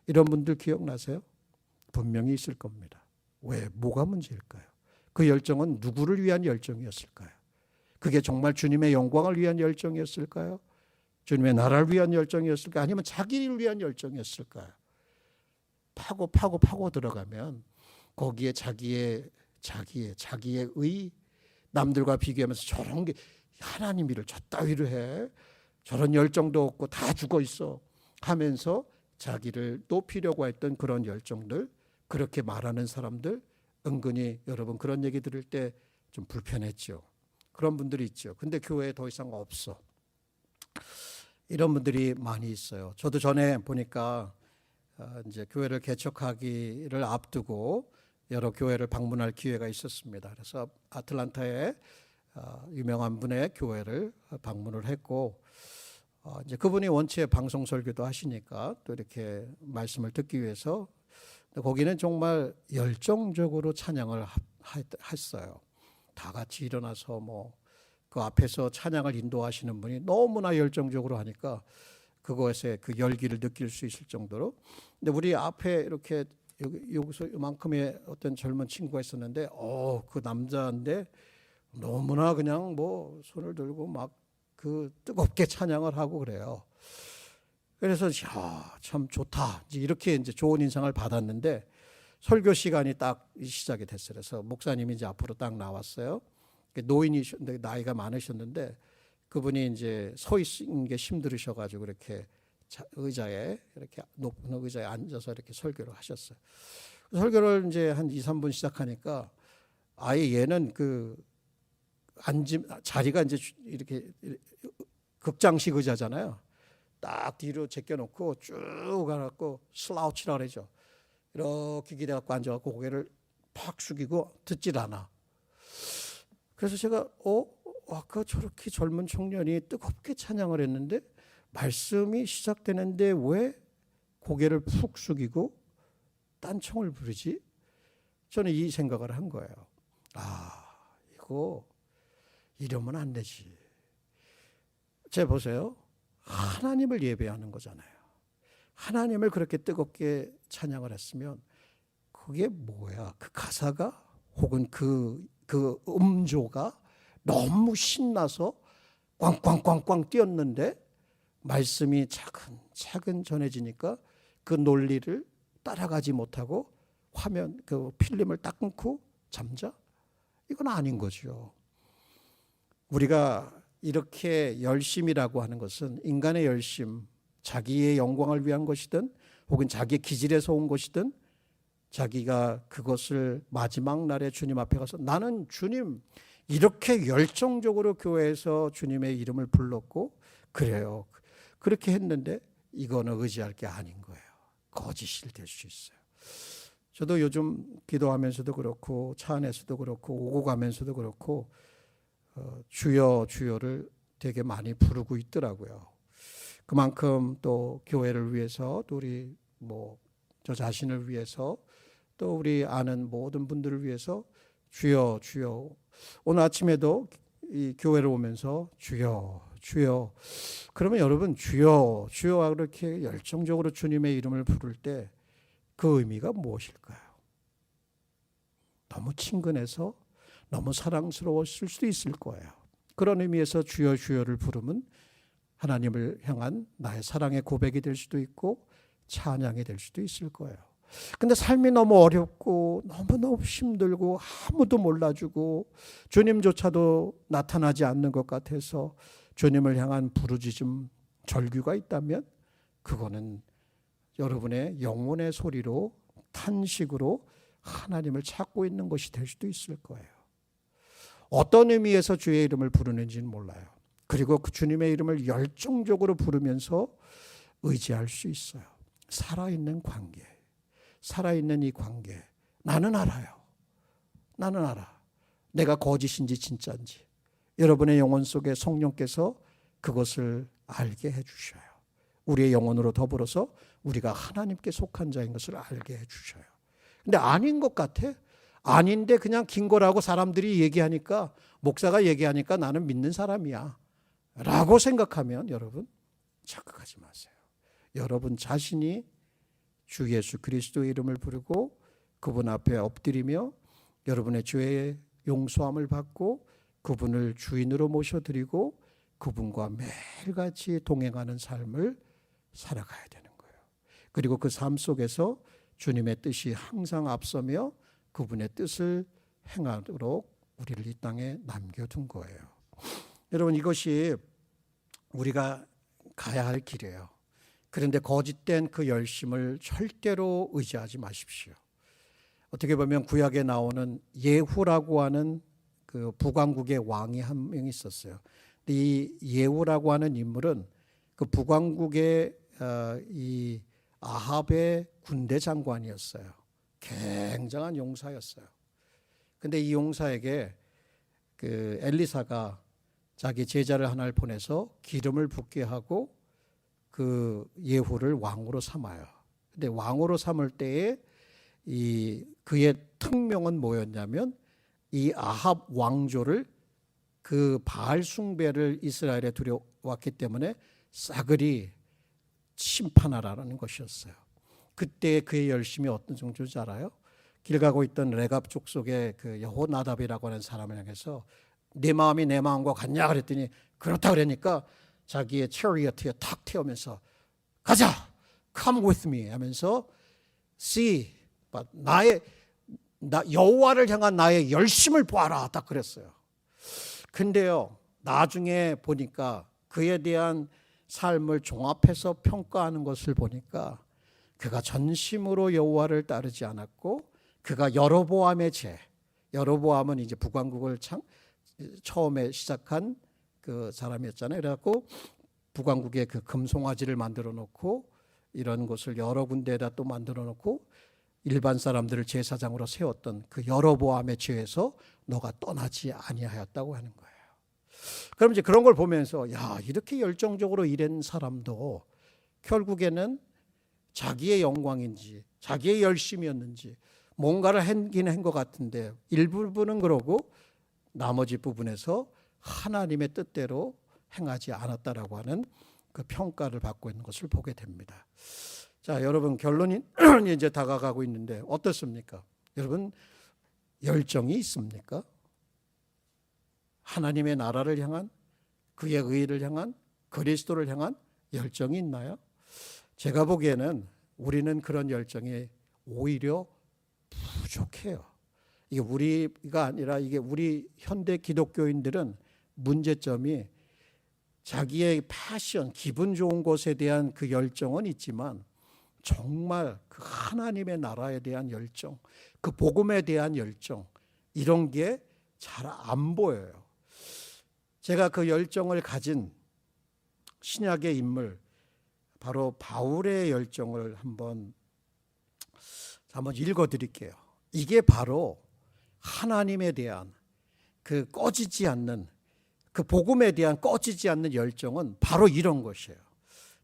이런 분들 기억나세요? 분명히 있을 겁니다. 왜? 뭐가 문제일까요? 그 열정은 누구를 위한 열정이었을까요? 그게 정말 주님의 영광을 위한 열정이었을까요? 주님의 나라를 위한 열정이었을까요? 아니면 자기를 위한 열정이었을까요? 파고 들어가면 거기에 자기의 의, 남들과 비교하면서 저런 게 하나님 일을 저 따위로 해, 저런 열정도 없고 다 죽어 있어 하면서 자기를 높이려고 했던 그런 열정들, 그렇게 말하는 사람들, 은근히 여러분 그런 얘기 들을 때 좀 불편했죠. 그런 분들이 있죠. 근데 교회에 더 이상 없어. 이런 분들이 많이 있어요. 저도 전에 보니까 이제 교회를 개척하기를 앞두고 여러 교회를 방문할 기회가 있었습니다. 그래서 아틀란타에 유명한 분의 교회를 방문을 했고, 이제 그분이 원체 방송 설교도 하시니까 또 이렇게 말씀을 듣기 위해서 거기는 정말 열정적으로 찬양을 했어요. 다 같이 일어나서 뭐 그 앞에서 찬양을 인도하시는 분이 너무나 열정적으로 하니까 그것에 그 열기를 느낄 수 있을 정도로. 근데 우리 앞에 이렇게 여기서 이만큼의 어떤 젊은 친구가 있었는데, 그 남자인데 너무나 그냥 뭐 손을 들고 막 그 뜨겁게 찬양을 하고 그래요. 그래서 참 좋다, 이렇게 이제 좋은 인상을 받았는데 설교 시간이 딱 시작이 됐어요. 그래서 목사님이 이제 앞으로 딱 나왔어요. 노인이셨는데 나이가 많으셨는데 그분이 이제 서 있는 게 힘들으셔가지고 이렇게 의자에 이렇게 높은 의자에 앉아서 이렇게 설교를 하셨어요. 설교를 이제 한 2, 3분 시작하니까 아예 얘는 그 자리가 이제 이렇게 극장식 의자잖아요. 딱 뒤로 제껴놓고 쭉 가갖고 슬라우치라 그러죠. 이렇게 기대갖고 앉아갖고 고개를 팍 숙이고 듣질 않아. 그래서 제가 아까 저렇게 젊은 청년이 뜨겁게 찬양을 했는데 말씀이 시작되는데 왜 고개를 푹 숙이고 딴청을 부르지? 저는 이 생각을 한 거예요. 이거 이러면 안 되지. 제 보세요. 하나님을 예배하는 거잖아요. 하나님을 그렇게 뜨겁게 찬양을 했으면 그게 뭐야? 그 가사가 혹은 그 음조가 너무 신나서 꽝꽝꽝꽝 뛰었는데 말씀이 차근차근 전해지니까 그 논리를 따라가지 못하고 화면 그 필름을 딱 끊고 잠자? 이건 아닌 거죠. 우리가 이렇게 열심이라고 하는 것은 인간의 열심, 자기의 영광을 위한 것이든 혹은 자기의 기질에서 온 것이든 자기가 그것을 마지막 날에 주님 앞에 가서 나는 주님 이렇게 열정적으로 교회에서 주님의 이름을 불렀고 그래요. 그렇게 했는데 이거는 의지할 게 아닌 거예요. 거짓이 될 수 있어요. 저도 요즘 기도하면서도 그렇고 차 안에서도 그렇고 오고 가면서도 그렇고 주여 주여를 되게 많이 부르고 있더라고요. 그만큼 또 교회를 위해서 또 우리 저 자신을 위해서 또 우리 아는 모든 분들을 위해서 주여 주여. 오늘 아침에도 이 교회를 오면서 주여 주여. 그러면 여러분 주여 주여 그렇게 열정적으로 주님의 이름을 부를 때 그 의미가 무엇일까요? 너무 친근해서 너무 사랑스러웠을 수도 있을 거예요. 그런 의미에서 주여 주여를 부르면 하나님을 향한 나의 사랑의 고백이 될 수도 있고 찬양이 될 수도 있을 거예요. 근데 삶이 너무 어렵고 너무너무 힘들고 아무도 몰라주고 주님조차도 나타나지 않는 것 같아서 주님을 향한 부르짖음 절규가 있다면 그거는 여러분의 영혼의 소리로 탄식으로 하나님을 찾고 있는 것이 될 수도 있을 거예요. 어떤 의미에서 주의 이름을 부르는지는 몰라요. 그리고 그 주님의 이름을 열정적으로 부르면서 의지할 수 있어요. 살아있는 관계, 살아있는 이 관계. 나는 알아요. 나는 알아. 내가 거짓인지 진짜인지. 여러분의 영혼 속에 성령께서 그것을 알게 해주셔요. 우리의 영혼으로 더불어서 우리가 하나님께 속한 자인 것을 알게 해주셔요. 근데 아닌 것 같아. 아닌데 그냥 긴 거라고 사람들이 얘기하니까, 목사가 얘기하니까 나는 믿는 사람이야 라고 생각하면 여러분 착각하지 마세요. 여러분 자신이 주 예수 그리스도의 이름을 부르고 그분 앞에 엎드리며 여러분의 죄의 용서함을 받고 그분을 주인으로 모셔드리고 그분과 매일같이 동행하는 삶을 살아가야 되는 거예요. 그리고 그 삶 속에서 주님의 뜻이 항상 앞서며 그분의 뜻을 행하도록 우리를 이 땅에 남겨둔 거예요. 여러분 이것이 우리가 가야 할 길이에요. 그런데 거짓된 그 열심을 절대로 의지하지 마십시오. 어떻게 보면 구약에 나오는 예후라고 하는 그 북왕국의 왕이 한 명 있었어요. 근데 이 예후라고 하는 인물은 그 북왕국의 이 아합의 군대 장관이었어요. 굉장한 용사였어요. 근데 이 용사에게 그 엘리사가 자기 제자를 하나를 보내서 기름을 붓게 하고 그 예후를 왕으로 삼아요. 근데 왕으로 삼을 때에 그의 특명은 뭐였냐면 이 아합 왕조를 그 바알 숭배를 이스라엘에 들여왔기 때문에 싸그리 심판하라는 것이었어요. 그때 그의 열심이 어떤 정도인지 알아요? 길 가고 있던 레갑 족속의 그 여호나답이라고 하는 사람을 향해서 네 마음이 내 마음과 같냐 그랬더니 그렇다 그러니까 자기의 체리어트에 탁 태우면서 가자, come with me 하면서 see, 여호와를 향한 나의 열심을 보아라 딱 그랬어요. 근데요 나중에 보니까 그에 대한 삶을 종합해서 평가하는 것을 보니까 그가 전심으로 여호와를 따르지 않았고 그가 여로보암의 여로보암은 이제 북왕국을 처음에 시작한 그 사람이었잖아요. 그래갖고 북왕국에 그 금송아지를 만들어 놓고 이런 것을 여러 군데에다 또 만들어 놓고 일반 사람들을 제사장으로 세웠던 그 여로보암의 죄에서 너가 떠나지 아니하였다고 하는 거예요. 그럼 이제 그런 걸 보면서 야 이렇게 열정적으로 일한 사람도 결국에는 자기의 영광인지 자기의 열심이었는지 뭔가를 하긴 한 것 같은데 일부분은 그러고 나머지 부분에서 하나님의 뜻대로 행하지 않았다라고 하는 그 평가를 받고 있는 것을 보게 됩니다. 자, 여러분 결론이 이제 다가가고 있는데 어떻습니까? 여러분 열정이 있습니까? 하나님의 나라를 향한 그의 의를 향한 그리스도를 향한 열정이 있나요? 제가 보기에는 우리는 그런 열정이 오히려 부족해요. 이게 우리가 아니라 이게 우리 현대 기독교인들은 문제점이 자기의 패션, 기분 좋은 것에 대한 그 열정은 있지만 정말 그 하나님의 나라에 대한 열정, 그 복음에 대한 열정, 이런 게 잘 안 보여요. 제가 그 열정을 가진 신약의 인물, 바로 바울의 열정을 한번 읽어드릴게요. 이게 바로 하나님에 대한 그 꺼지지 않는, 그 복음에 대한 꺼지지 않는 열정은 바로 이런 것이에요.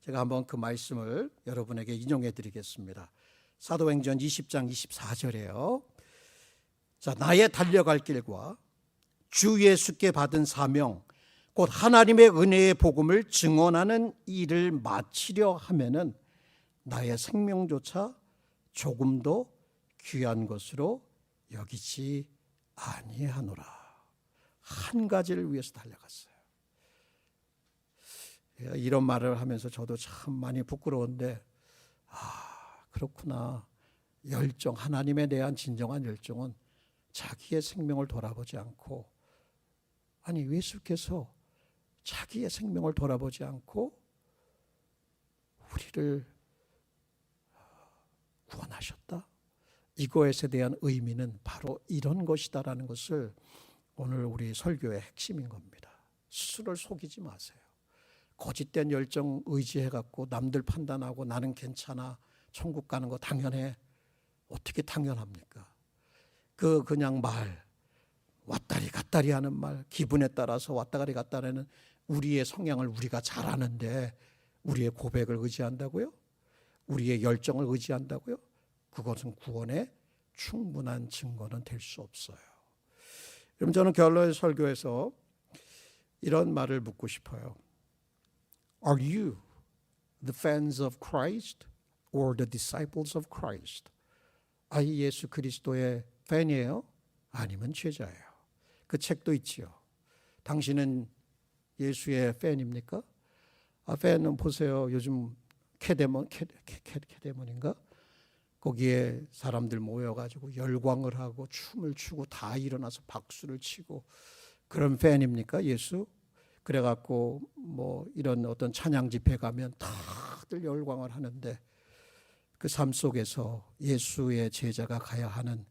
제가 한번 그 말씀을 여러분에게 인용해 드리겠습니다. 사도행전 20장 24절에요. 자, 나의 달려갈 길과 주 예수께 받은 사명, 곧 하나님의 은혜의 복음을 증언하는 일을 마치려 하면은 나의 생명조차 조금도 귀한 것으로 여기지 아니하노라. 한 가지를 위해서 달려갔어요. 이런 말을 하면서 저도 참 많이 부끄러운데, 그렇구나. 열정, 하나님에 대한 진정한 열정은 자기의 생명을 돌아보지 않고, 아니 예수께서 자기의 생명을 돌아보지 않고 우리를 구원하셨다. 이것에 대한 의미는 바로 이런 것이다라는 것을 오늘 우리 설교의 핵심인 겁니다. 스스로를 속이지 마세요. 거짓된 열정 의지해갖고 남들 판단하고 나는 괜찮아, 천국 가는 거 당연해. 어떻게 당연합니까? 그냥 말, 왔다리 갔다리 하는 말, 기분에 따라서 왔다리 갔다리 하는 우리의 성향을 우리가 잘 아는데 우리의 고백을 의지한다고요? 우리의 열정을 의지한다고요? 그것은 구원의 충분한 증거는 될 수 없어요. 그럼 저는 결론의 설교에서 이런 말을 묻고 싶어요. Are you the fans of Christ or the disciples of Christ? 예수 그리스도의 팬이에요? 아니면 제자예요? 그 책도 있지요. 당신은 예수의 팬입니까? 팬은 보세요. 요즘 캐데몬인가? 거기에 사람들 모여가지고 열광을 하고 춤을 추고 다 일어나서 박수를 치고 그런 팬입니까? 예수? 그래갖고 뭐 이런 어떤 찬양 집회 가면 다들 열광을 하는데 그 삶 속에서 예수의 제자가 가야 하는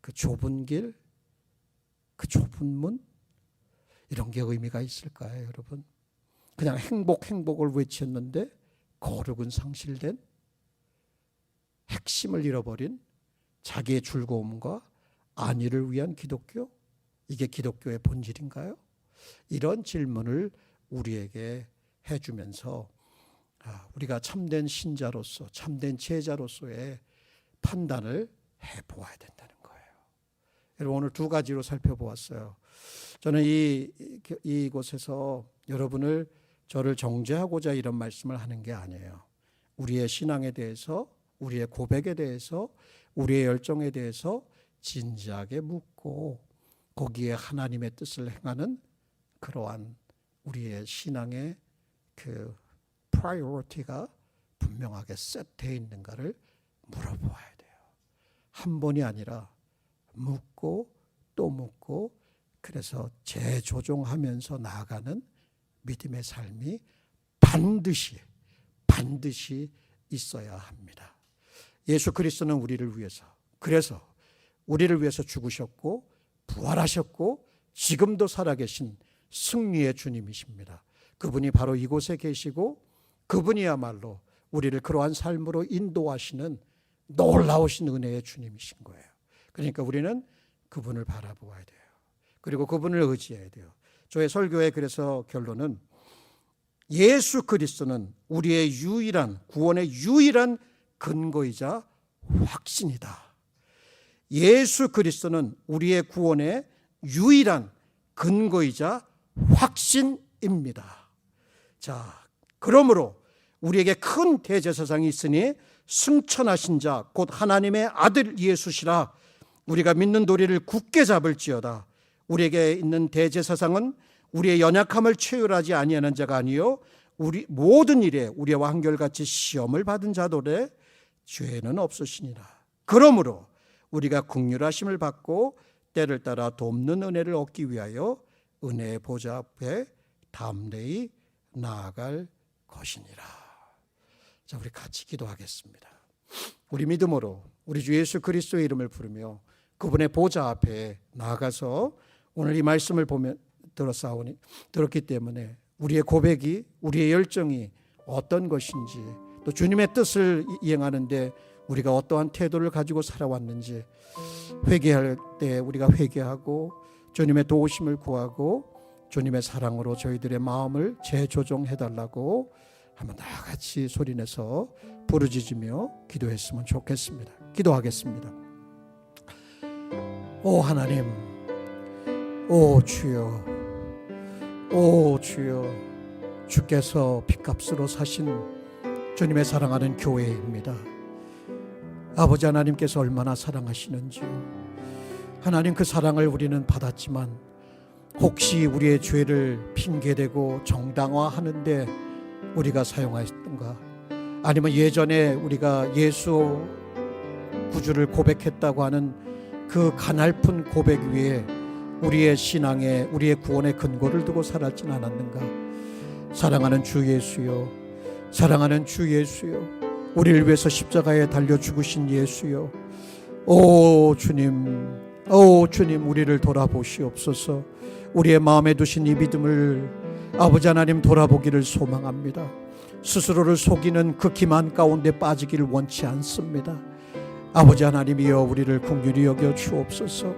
그 좁은 길, 그 좁은 문, 이런 게 의미가 있을까요, 여러분? 그냥 행복을 외쳤는데 거룩은 상실된, 핵심을 잃어버린 자기의 즐거움과 안위를 위한 기독교? 이게 기독교의 본질인가요? 이런 질문을 우리에게 해주면서 우리가 참된 신자로서, 참된 제자로서의 판단을 해보아야 된다는 거예요. 여러분, 오늘 두 가지로 살펴보았어요. 저는 이곳에서 여러분을, 저를 정죄하고자 이런 말씀을 하는 게 아니에요. 우리의 신앙에 대해서, 우리의 고백에 대해서, 우리의 열정에 대해서 진지하게 묻고 거기에 하나님의 뜻을 행하는 그러한 우리의 신앙의 그 프라이어리티가 분명하게 셋되어 있는가를 물어보아야 돼요. 한 번이 아니라 묻고 또 묻고, 그래서 재조종하면서 나아가는 믿음의 삶이 반드시 있어야 합니다. 예수 그리스도는 우리를 위해서, 그래서 우리를 위해서 죽으셨고 부활하셨고 지금도 살아계신 승리의 주님이십니다. 그분이 바로 이곳에 계시고 그분이야말로 우리를 그러한 삶으로 인도하시는 놀라우신 은혜의 주님이신 거예요. 그러니까 우리는 그분을 바라보아야 돼요. 그리고 그분을 의지해야 돼요. 저의 설교의 그래서 결론은 예수 그리스도는 우리의 유일한, 구원의 유일한 근거이자 확신이다. 예수 그리스도는 우리의 구원의 유일한 근거이자 확신입니다. 자, 그러므로 우리에게 큰 대제사장이 있으니 승천하신 자 곧 하나님의 아들 예수시라. 우리가 믿는 도리를 굳게 잡을지어다. 우리에게 있는 대제사장은 우리의 연약함을 체휼하지 아니하는 자가 아니요 우리 모든 일에 우리와 한결같이 시험을 받은 자도래 죄는 없으시니라. 그러므로 우리가 긍휼하심을 받고 때를 따라 돕는 은혜를 얻기 위하여 은혜의 보좌 앞에 담대히 나아갈 것이니라. 자, 우리 같이 기도하겠습니다. 우리 믿음으로 우리 주 예수 그리스도의 이름을 부르며 그분의 보좌 앞에 나아가서 오늘 이 말씀을 보면 들었기 때문에 우리의 고백이, 우리의 열정이 어떤 것인지, 또 주님의 뜻을 이행하는데 우리가 어떠한 태도를 가지고 살아왔는지, 회개할 때 우리가 회개하고 주님의 도우심을 구하고 주님의 사랑으로 저희들의 마음을 재조정해달라고 한번 다 같이 소리내서 부르짖으며 기도했으면 좋겠습니다. 기도하겠습니다. 오 하나님, 오 주여, 오 주여, 주께서 핏값으로 사신 주님의 사랑하는 교회입니다. 아버지 하나님께서 얼마나 사랑하시는지요. 하나님, 그 사랑을 우리는 받았지만 혹시 우리의 죄를 핑계대고 정당화하는데 우리가 사용하였던가, 아니면 예전에 우리가 예수 구주를 고백했다고 하는 그 가냘픈 고백 위에 우리의 신앙에, 우리의 구원의 근거를 두고 살았진 않았는가. 사랑하는 주 예수여, 사랑하는 주 예수여, 우리를 위해서 십자가에 달려 죽으신 예수여, 오 주님, 오 주님, 우리를 돌아보시옵소서. 우리의 마음에 두신 이 믿음을 아버지 하나님 돌아보기를 소망합니다. 스스로를 속이는 그 기만 가운데 빠지기를 원치 않습니다. 아버지 하나님이여, 우리를 긍휼히 여겨 주옵소서.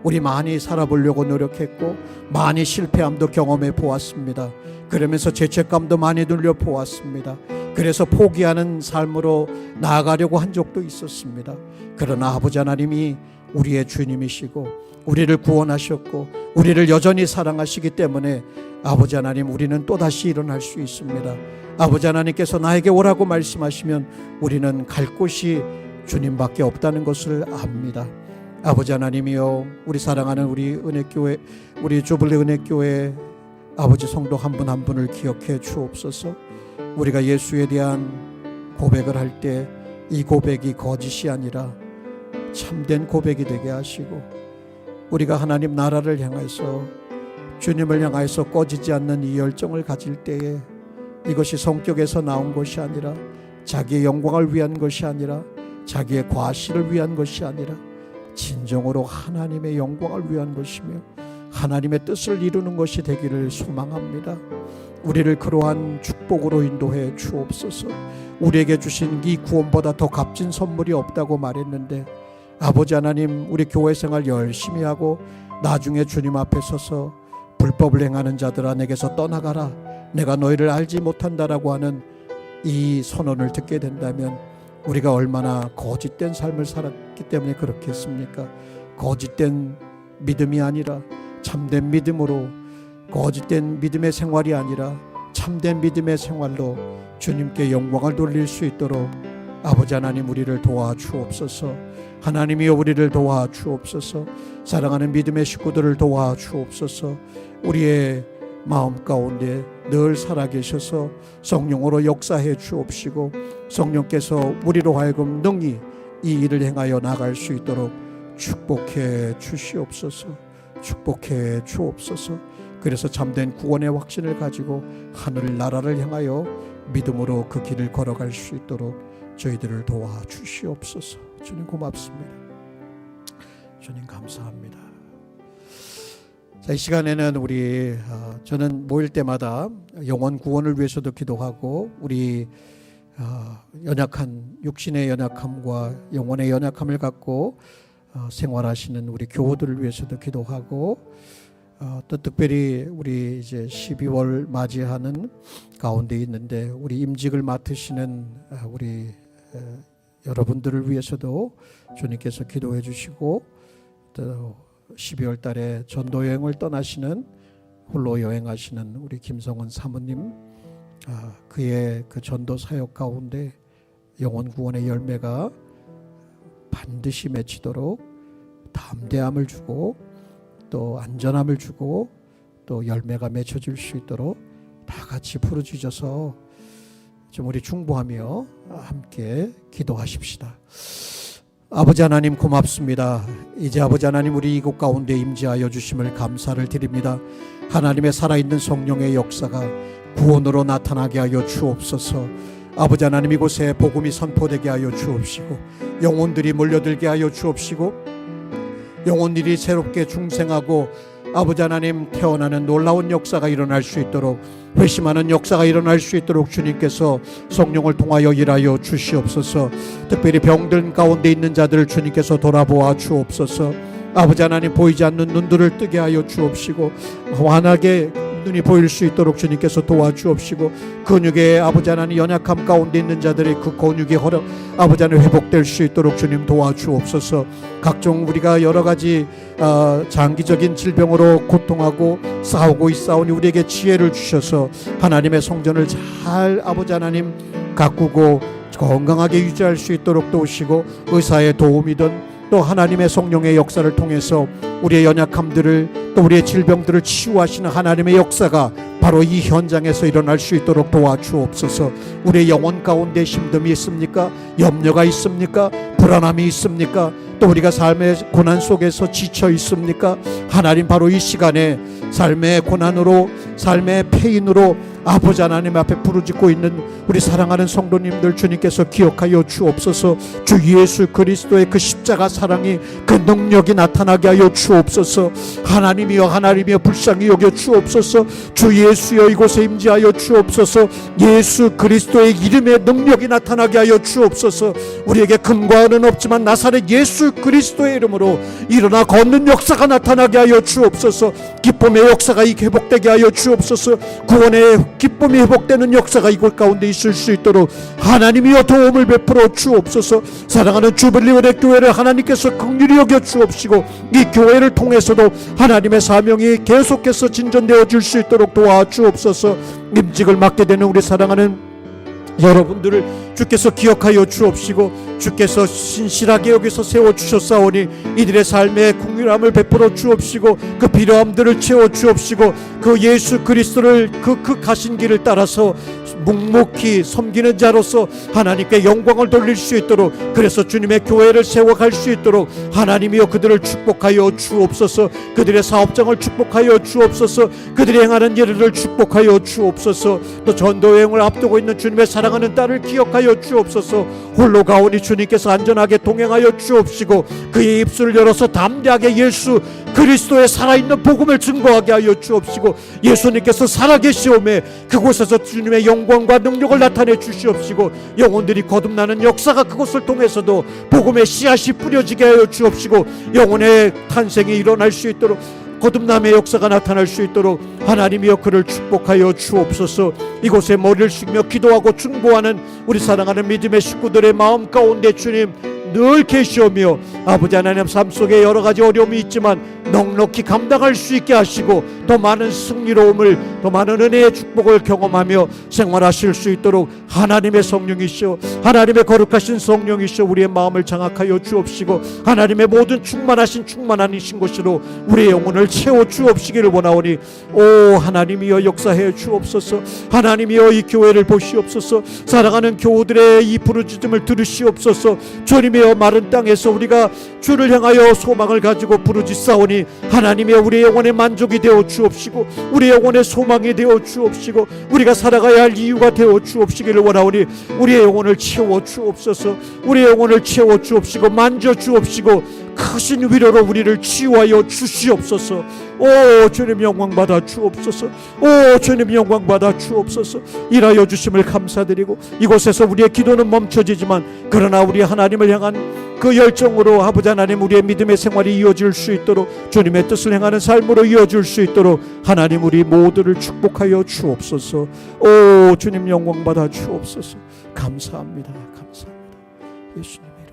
우리 많이 살아보려고 노력했고 많이 실패함도 경험해 보았습니다. 그러면서 죄책감도 많이 들려 보았습니다. 그래서 포기하는 삶으로 나아가려고 한 적도 있었습니다. 그러나 아버지 하나님이 우리의 주님이시고 우리를 구원하셨고 우리를 여전히 사랑하시기 때문에 아버지 하나님, 우리는 또다시 일어날 수 있습니다. 아버지 하나님께서 나에게 오라고 말씀하시면 우리는 갈 곳이 주님밖에 없다는 것을 압니다. 아버지 하나님이여, 우리 사랑하는 우리 은혜교회, 우리 주블리 은혜교회 아버지 성도 한 분 한 분을 기억해 주옵소서. 우리가 예수에 대한 고백을 할 때 이 고백이 거짓이 아니라 참된 고백이 되게 하시고, 우리가 하나님 나라를 향해서, 주님을 향해서 꺼지지 않는 이 열정을 가질 때에 이것이 성격에서 나온 것이 아니라, 자기의 영광을 위한 것이 아니라, 자기의 과시를 위한 것이 아니라 진정으로 하나님의 영광을 위한 것이며 하나님의 뜻을 이루는 것이 되기를 소망합니다. 우리를 그러한 축복으로 인도해 주옵소서. 우리에게 주신 이 구원보다 더 값진 선물이 없다고 말했는데, 아버지 하나님, 우리 교회 생활 열심히 하고 나중에 주님 앞에 서서 불법을 행하는 자들아 내게서 떠나가라, 내가 너희를 알지 못한다라고 하는 이 선언을 듣게 된다면 우리가 얼마나 거짓된 삶을 살았기 때문에 그렇겠습니까? 거짓된 믿음이 아니라 참된 믿음으로, 거짓된 믿음의 생활이 아니라 참된 믿음의 생활로 주님께 영광을 돌릴 수 있도록 아버지 하나님, 우리를 도와주옵소서. 하나님이여, 우리를 도와주옵소서. 사랑하는 믿음의 식구들을 도와주옵소서. 우리의 마음 가운데 늘 살아계셔서 성령으로 역사해 주옵시고, 성령께서 우리로 하여금 능히 이 일을 행하여 나갈 수 있도록 축복해 주시옵소서. 축복해 주옵소서. 그래서 참된 구원의 확신을 가지고 하늘 나라를 향하여 믿음으로 그 길을 걸어갈 수 있도록 저희들을 도와주시옵소서. 주님 고맙습니다. 주님 감사합니다. 자, 이 시간에는 저는 모일 때마다 영혼 구원을 위해서도 기도하고, 우리 연약한 육신의 연약함과 영혼의 연약함을 갖고 생활하시는 우리 교우들을 위해서도 기도하고, 또 특별히 우리 이제 12월 맞이하는 가운데 있는데 우리 임직을 맡으시는 우리 여러분들을 위해서도 주님께서 기도해 주시고, 또 12월 달에 전도 여행을 떠나시는, 홀로 여행하시는 우리 김성원 사모님, 그의 그 전도 사역 가운데 영혼 구원의 열매가 반드시 맺히도록 담대함을 주고 또 안전함을 주고 또 열매가 맺혀질 수 있도록 다 같이 부르짖어서 좀 우리 중보하며 함께 기도하십시다. 아버지 하나님 고맙습니다. 이제 아버지 하나님, 우리 이곳 가운데 임재하여 주심을 감사를 드립니다. 하나님의 살아있는 성령의 역사가 구원으로 나타나게 하여 주옵소서. 아버지 하나님, 이곳에 복음이 선포되게 하여 주옵시고 영혼들이 몰려들게 하여 주옵시고 영혼들이 새롭게 중생하고 아버지 하나님 태어나는 놀라운 역사가 일어날 수 있도록, 회심하는 역사가 일어날 수 있도록 주님께서 성령을 통하여 일하여 주시옵소서. 특별히 병든 가운데 있는 자들을 주님께서 돌아보아 주옵소서. 아버지 하나님, 보이지 않는 눈들을 뜨게 하여 주옵시고 환하게 눈이 보일 수 있도록 주님께서 도와주옵시고 근육의 아버지 하나님 연약함 가운데 있는 자들의 그 근육이 아버지 하나님 회복될 수 있도록 주님 도와주옵소서. 각종 우리가 여러 가지 장기적인 질병으로 고통하고 싸우고 있사오니 우리에게 지혜를 주셔서 하나님의 성전을 잘 아버지 하나님 가꾸고 건강하게 유지할 수 있도록 도우시고 의사의 도움이든 또 하나님의 성령의 역사를 통해서 우리의 연약함들을 또 우리의 질병들을 치유하시는 하나님의 역사가 바로 이 현장에서 일어날 수 있도록 도와주옵소서. 우리의 영혼 가운데 힘듦이 있습니까? 염려가 있습니까? 불안함이 있습니까? 또 우리가 삶의 고난 속에서 지쳐 있습니까? 하나님, 바로 이 시간에 삶의 고난으로, 삶의 패인으로 아버지 하나님 앞에 부르짖고 있는 우리 사랑하는 성도님들 주님께서 기억하여 주옵소서. 주 예수 그리스도의 그 십자가 사랑이, 그 능력이 나타나게 하여 주옵소서. 하나님이여, 하나님이여, 불쌍히 여겨 주옵소서. 주 예수여, 이곳에 임재하여 주옵소서. 예수 그리스도의 이름의 능력이 나타나게 하여 주옵소서. 우리에게 금과 은은 없지만 나사렛 예수 그리스도의 이름으로 일어나 걷는 역사가 나타나게 하여 주옵소서. 기쁨의 역사가 회복되게 하여 주옵소서. 구원의 기쁨이 회복되는 역사가 이곳 가운데 있을 수 있도록 하나님이여 도움을 베풀어 주옵소서. 사랑하는 주빌리원의 교회를 하나님께서 긍휼히 여겨 주옵시고 이 교회를 통해서도 하나님의 사명이 계속해서 진전되어 줄 수 있도록 도와주옵소서. 임직을 맡게 되는 우리 사랑하는 여러분들을 주께서 기억하여 주옵시고 주께서 신실하게 여기서 세워주셨사오니 이들의 삶에 긍휼함을 베풀어 주옵시고 그 필요함들을 채워 주옵시고 그 예수 그리스도를 그 가신 길을 따라서 묵묵히 섬기는 자로서 하나님께 영광을 돌릴 수 있도록, 그래서 주님의 교회를 세워갈 수 있도록 하나님이여 그들을 축복하여 주옵소서. 그들의 사업장을 축복하여 주옵소서. 그들이 행하는 일을 축복하여 주옵소서. 또 전도여행을 앞두고 있는 주님의 사랑하는 딸을 기억하여 주옵소서. 홀로 가오니 주님께서 안전하게 동행하여 주옵시고 그의 입술을 열어서 담대하게 예수 그리스도의 살아있는 복음을 증거하게 하여 주옵시고 예수님께서 살아계시오매 그곳에서 주님의 영광과 능력을 나타내 주시옵시고 영혼들이 거듭나는 역사가 그곳을 통해서도 복음의 씨앗이 뿌려지게 하여 주옵시고 영혼의 탄생이 일어날 수 있도록, 거듭남의 역사가 나타날 수 있도록 하나님이여 그를 축복하여 주옵소서. 이곳에 머리를 숙이며 기도하고 중보하는 우리 사랑하는 믿음의 식구들의 마음 가운데 주님 늘 계시오며 아버지 하나님, 삶 속에 여러 가지 어려움이 있지만 넉넉히 감당할 수 있게 하시고 더 많은 승리로움을, 더 많은 은혜의 축복을 경험하며 생활하실 수 있도록 하나님의 성령이시오, 하나님의 거룩하신 성령이시오 우리의 마음을 장악하여 주옵시고 하나님의 모든 충만하신 곳으로 우리의 영혼을 채워 주옵시기를 원하오니 오 하나님이여 역사해 주옵소서. 하나님이여 이 교회를 보시옵소서. 사랑하는 교우들의 이 부르짖음을 들으시옵소서. 주님이여 마른 땅에서 우리가 주를 향하여 소망을 가지고 부르짖사오니 하나님이여 우리의 영혼의 만족이 되어 주옵시고 우리의 영혼의 소망이 되어 주옵시고 우리가 살아가야 할 이유가 되어 주옵시기를 원하오니 우리의 영혼을 채워 주옵소서. 우리의 영혼을 채워 주옵시고 만져 주옵시고 크신 위로로 우리를 치유하여 주시옵소서. 오 주님 영광 받아 주옵소서. 오 주님 영광 받아 주옵소서. 일하여 주심을 감사드리고 이곳에서 우리의 기도는 멈춰지지만 그러나 우리 하나님을 향한 그 열정으로 아버지 하나님 우리의 믿음의 생활이 이어질 수 있도록, 주님의 뜻을 행하는 삶으로 이어질 수 있도록 하나님 우리 모두를 축복하여 주옵소서. 오 주님 영광 받아 주옵소서. 감사합니다. 감사합니다. 예수님의